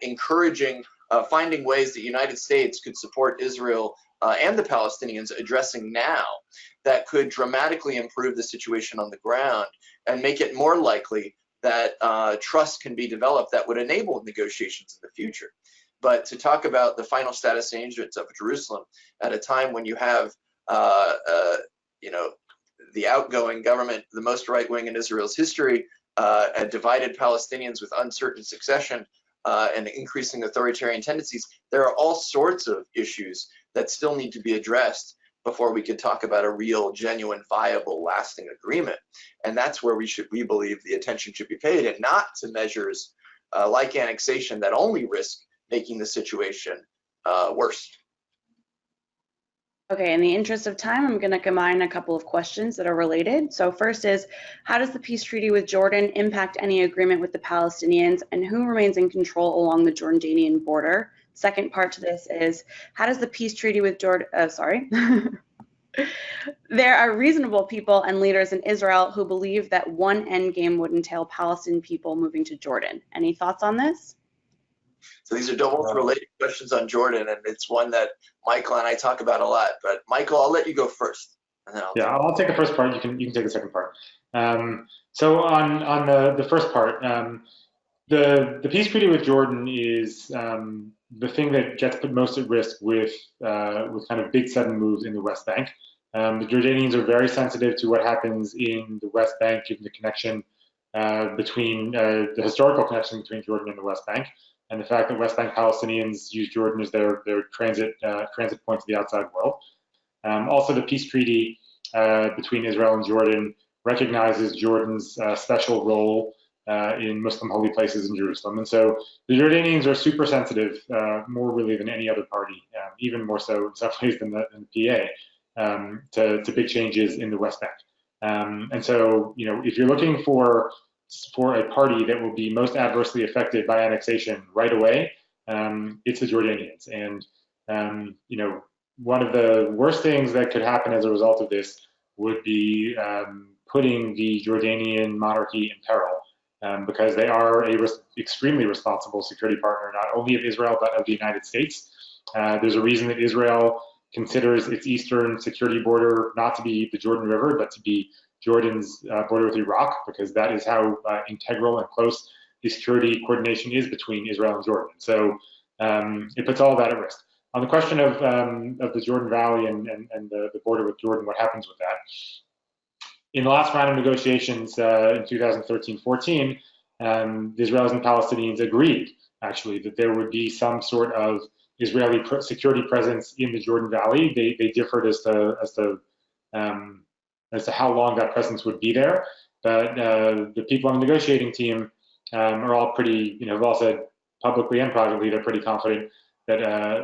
encouraging, finding ways that the United States could support Israel and the Palestinians addressing now that could dramatically improve the situation on the ground and make it more likely that trust can be developed that would enable negotiations in the future. But to talk about the final status arrangements of Jerusalem at a time when you have the outgoing government, the most right-wing in Israel's history, and divided Palestinians with uncertain succession and increasing authoritarian tendencies, there are all sorts of issues that still need to be addressed before we could talk about a real, genuine, viable, lasting agreement. And that's where we believe the attention should be paid, and not to measures like annexation that only risk making the situation worse. Okay, in the interest of time, I'm going to combine a couple of questions that are related. So first is, how does the peace treaty with Jordan impact any agreement with the Palestinians, and who remains in control along the Jordanian border? Second part to this is, how does the peace treaty with Jordan, there are reasonable people and leaders in Israel who believe that one endgame would entail Palestinian people moving to Jordan. Any thoughts on this? So these are double related questions on Jordan, and it's one that Michael and I talk about a lot. But Michael, I'll let you go first. And then I'll take the first part. You can take the second part. So on the first part, The peace treaty with Jordan is the thing that gets put most at risk with kind of big sudden moves in the West Bank. The Jordanians are very sensitive to what happens in the West Bank, given the connection between the historical connection between Jordan and the West Bank, and the fact that West Bank Palestinians use Jordan as their transit point to the outside world. Also, the peace treaty between Israel and Jordan recognizes Jordan's special role in Muslim holy places in Jerusalem. And so the Jordanians are super sensitive, more really than any other party, even more so in some ways than the PA, to big changes in the West Bank. And so, you know, if you're looking for a party that will be most adversely affected by annexation right away, it's the Jordanians. And, you know, one of the worst things that could happen as a result of this would be putting the Jordanian monarchy in peril, because they are a extremely responsible security partner, not only of Israel, but of the United States. There's a reason that Israel considers its eastern security border not to be the Jordan River, but to be Jordan's border with Iraq, because that is how integral and close the security coordination is between Israel and Jordan. So it puts all of that at risk. On the question of the Jordan Valley and the border with Jordan, what happens with that? In the last round of negotiations in 2013-14, the Israelis and Palestinians agreed, actually, that there would be some sort of Israeli security presence in the Jordan Valley. They differed as to how long that presence would be there. But the people on the negotiating team are all pretty, you know, have all said publicly and privately they're pretty confident that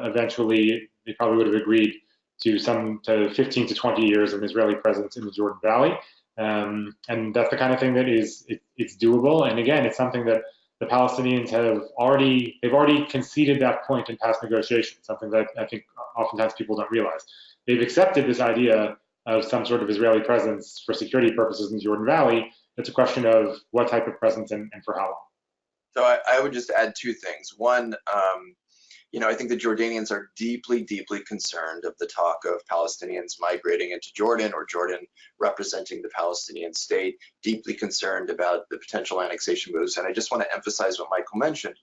eventually they probably would have agreed to 15 to 20 years of Israeli presence in the Jordan Valley. And that's the kind of thing that it's doable. And again, it's something that the Palestinians they've already conceded that point in past negotiations, something that I think oftentimes people don't realize. They've accepted this idea of some sort of Israeli presence for security purposes in the Jordan Valley. It's a question of what type of presence and for how long. So I would just add two things. One, you know, I think the Jordanians are deeply, deeply concerned of the talk of Palestinians migrating into Jordan or Jordan representing the Palestinian state, deeply concerned about the potential annexation moves. And I just want to emphasize what Michael mentioned,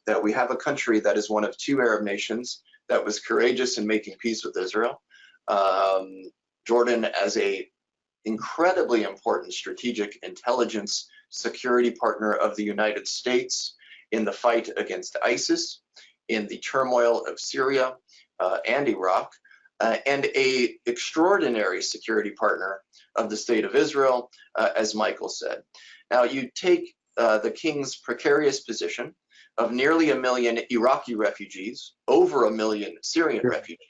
that we have a country that is one of two Arab nations that was courageous in making peace with Israel. Jordan as a incredibly important strategic intelligence security partner of the United States in the fight against ISIS, in the turmoil of Syria and Iraq, and a extraordinary security partner of the state of Israel, as Michael said. Now you take the king's precarious position of nearly 1 million Iraqi refugees, over 1 million Syrian refugees,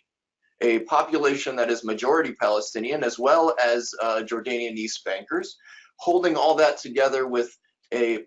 a population that is majority Palestinian, as well as Jordanian East Bankers, holding all that together with a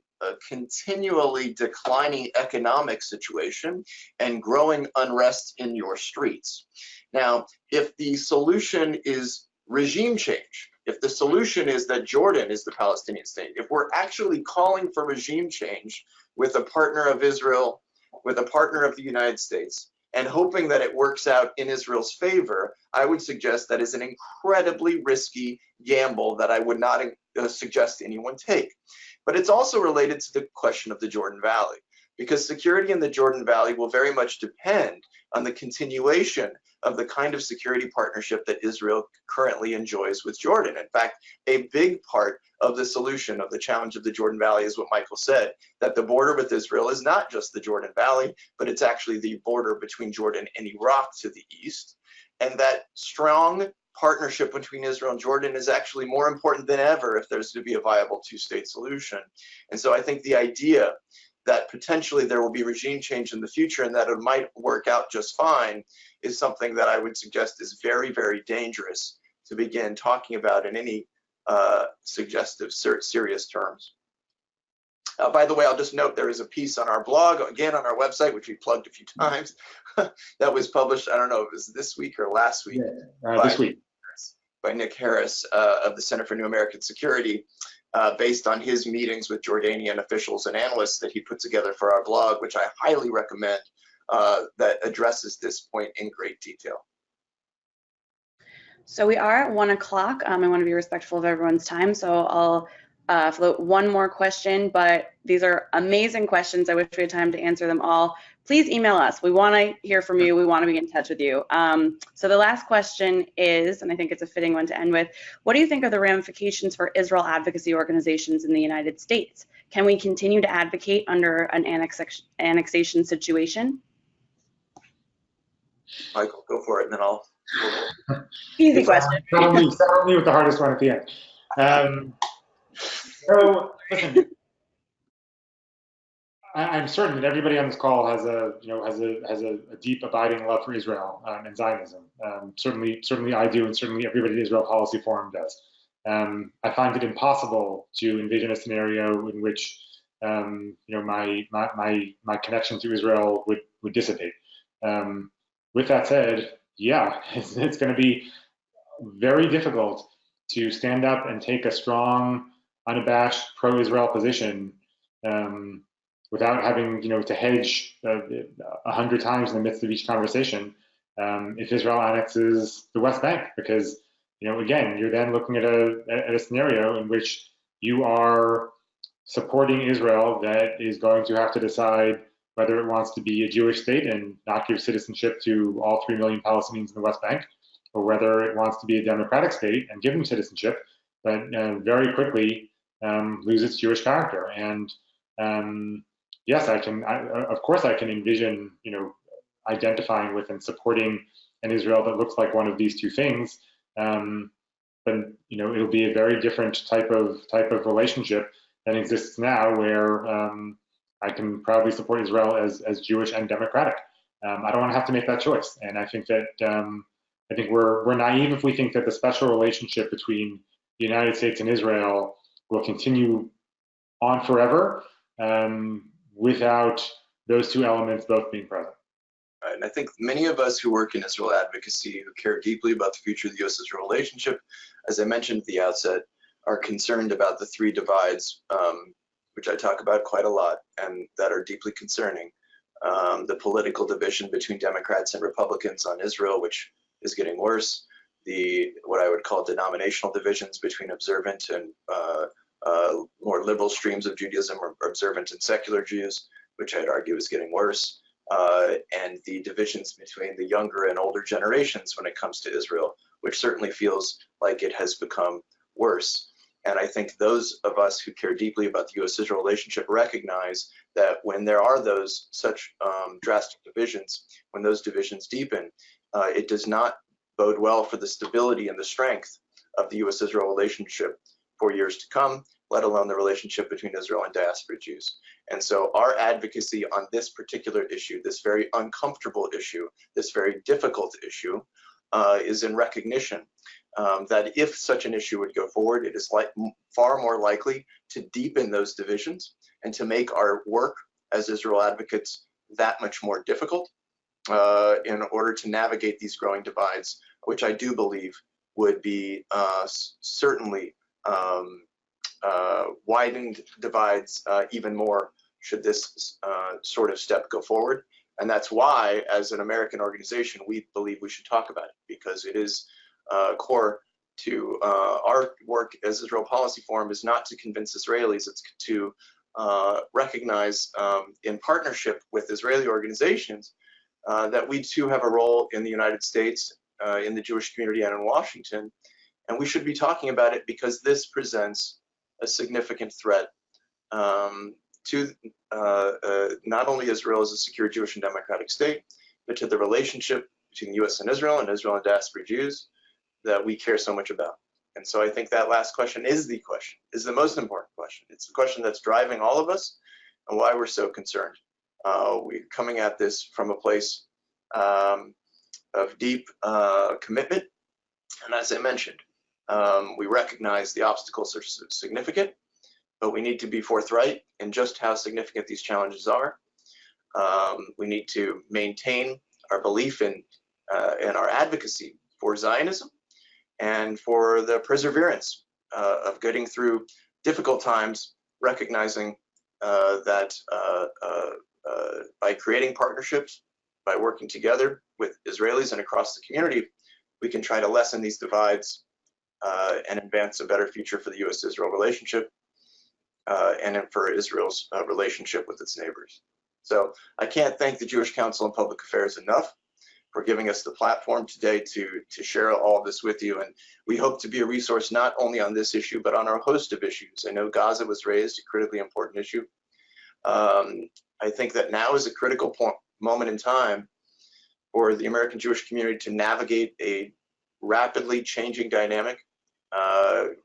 continually declining economic situation and growing unrest in your streets. Now, if the solution is regime change, if the solution is that Jordan is the Palestinian state, if we're actually calling for regime change with a partner of Israel, with a partner of the United States, and hoping that it works out in Israel's favor, I would suggest that is an incredibly risky gamble that I would not suggest anyone take. But it's also related to the question of the Jordan Valley, because security in the Jordan Valley will very much depend on the continuation of the kind of security partnership that Israel currently enjoys with Jordan. In fact, a big part of the solution of the challenge of the Jordan Valley is what Michael said, that the border with Israel is not just the Jordan Valley, but it's actually the border between Jordan and Iraq to the east, and that strong partnership between Israel and Jordan is actually more important than ever if there's to be a viable two-state solution. And so I think the idea that potentially there will be regime change in the future and that it might work out just fine is something that I would suggest is very, very dangerous to begin talking about in any suggestive, serious terms. By the way, I'll just note there is a piece on our blog, again on our website, which we plugged a few times, that was published, I don't know if it was this week or last week. Yeah, this week. By Nick Harris of the Center for New American Security, based on his meetings with Jordanian officials and analysts that he put together for our blog, which I highly recommend, that addresses this point in great detail. So we are at 1 o'clock. I want to be respectful of everyone's time, so I'll float one more question, but these are amazing questions. I wish we had time to answer them all. Please email us. We want to hear from you. We want to be in touch with you. So the last question is, and I think it's a fitting one to end with, what do you think are the ramifications for Israel advocacy organizations in the United States? Can we continue to advocate under an annexation situation? Michael, go for it, and then I'll. Easy question. Settle me with the hardest one at the end. So listen, I'm certain that everybody on this call has a deep abiding love for Israel and Zionism. Certainly I do, and certainly everybody at Israel Policy Forum does. I find it impossible to envision a scenario in which my connection to Israel would dissipate. With that said, yeah, it's going to be very difficult to stand up and take a strong, unabashed pro-Israel position without having to hedge 100 times in the midst of each conversation if Israel annexes the West Bank, because again, you're then looking at a scenario in which you are supporting Israel that is going to have to decide whether it wants to be a Jewish state and not give citizenship to all 3 million Palestinians in the West Bank, or whether it wants to be a democratic state and give them citizenship, but very quickly lose its Jewish character. And yes, of course I can envision, identifying with and supporting an Israel that looks like one of these two things. But it'll be a very different type of relationship than exists now, where I can proudly support Israel as Jewish and democratic. I don't want to have to make that choice, and I think that we're naive if we think that the special relationship between the United States and Israel will continue on forever without those two elements both being present. And I think many of us who work in Israel advocacy, who care deeply about the future of the U.S.-Israel relationship, as I mentioned at the outset, are concerned about the three divides, which I talk about quite a lot, and that are deeply concerning. The political division between Democrats and Republicans on Israel, which is getting worse. What I would call denominational divisions between observant and more liberal streams of Judaism, or observant and secular Jews, which I'd argue is getting worse. And the divisions between the younger and older generations when it comes to Israel, which certainly feels like it has become worse. And I think those of us who care deeply about the U.S.-Israel relationship recognize that when there are those such drastic divisions, when those divisions deepen, it does not bode well for the stability and the strength of the U.S.-Israel relationship for years to come, let alone the relationship between Israel and diaspora Jews. And so our advocacy on this particular issue, this very uncomfortable issue, this very difficult issue, is in recognition that if such an issue would go forward, it is far more likely to deepen those divisions and to make our work as Israel advocates that much more difficult in order to navigate these growing divides, which I do believe would be certainly widened divides even more should this sort of step go forward. And that's why, as an American organization, we believe we should talk about it, because it is core to our work as Israel Policy Forum is not to convince Israelis, it's to recognize in partnership with Israeli organizations that we too have a role in the United States, in the Jewish community, and in Washington. And we should be talking about it because this presents a significant threat to not only Israel as a secure Jewish and democratic state, but to the relationship between the U.S. and Israel and diaspora Jews that we care so much about. And so I think that last question is the most important question. It's the question that's driving all of us and why we're so concerned. We're coming at this from a place of deep commitment. And as I mentioned, we recognize the obstacles are significant, but we need to be forthright in just how significant these challenges are. We need to maintain our belief in our advocacy for Zionism and for the perseverance of getting through difficult times, recognizing that by creating partnerships, by working together with Israelis and across the community, we can try to lessen these divides and advance a better future for the U.S.-Israel relationship. and for Israel's relationship with its neighbors. So I can't thank the Jewish Council on Public Affairs enough for giving us the platform today to share all of this with you. And we hope to be a resource not only on this issue, but on our host of issues. I know Gaza was raised, a critically important issue. I think that now is a critical moment in time for the American Jewish community to navigate a rapidly changing dynamic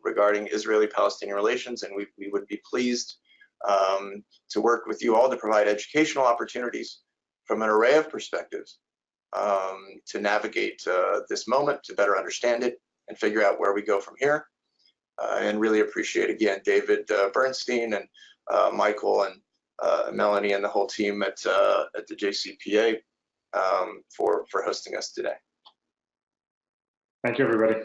regarding Israeli-Palestinian relations, and we would be pleased to work with you all to provide educational opportunities from an array of perspectives to navigate this moment, to better understand it, and figure out where we go from here. And really appreciate, again, David Bernstein and Michael and Melanie and the whole team at the JCPA for hosting us today. Thank you, everybody.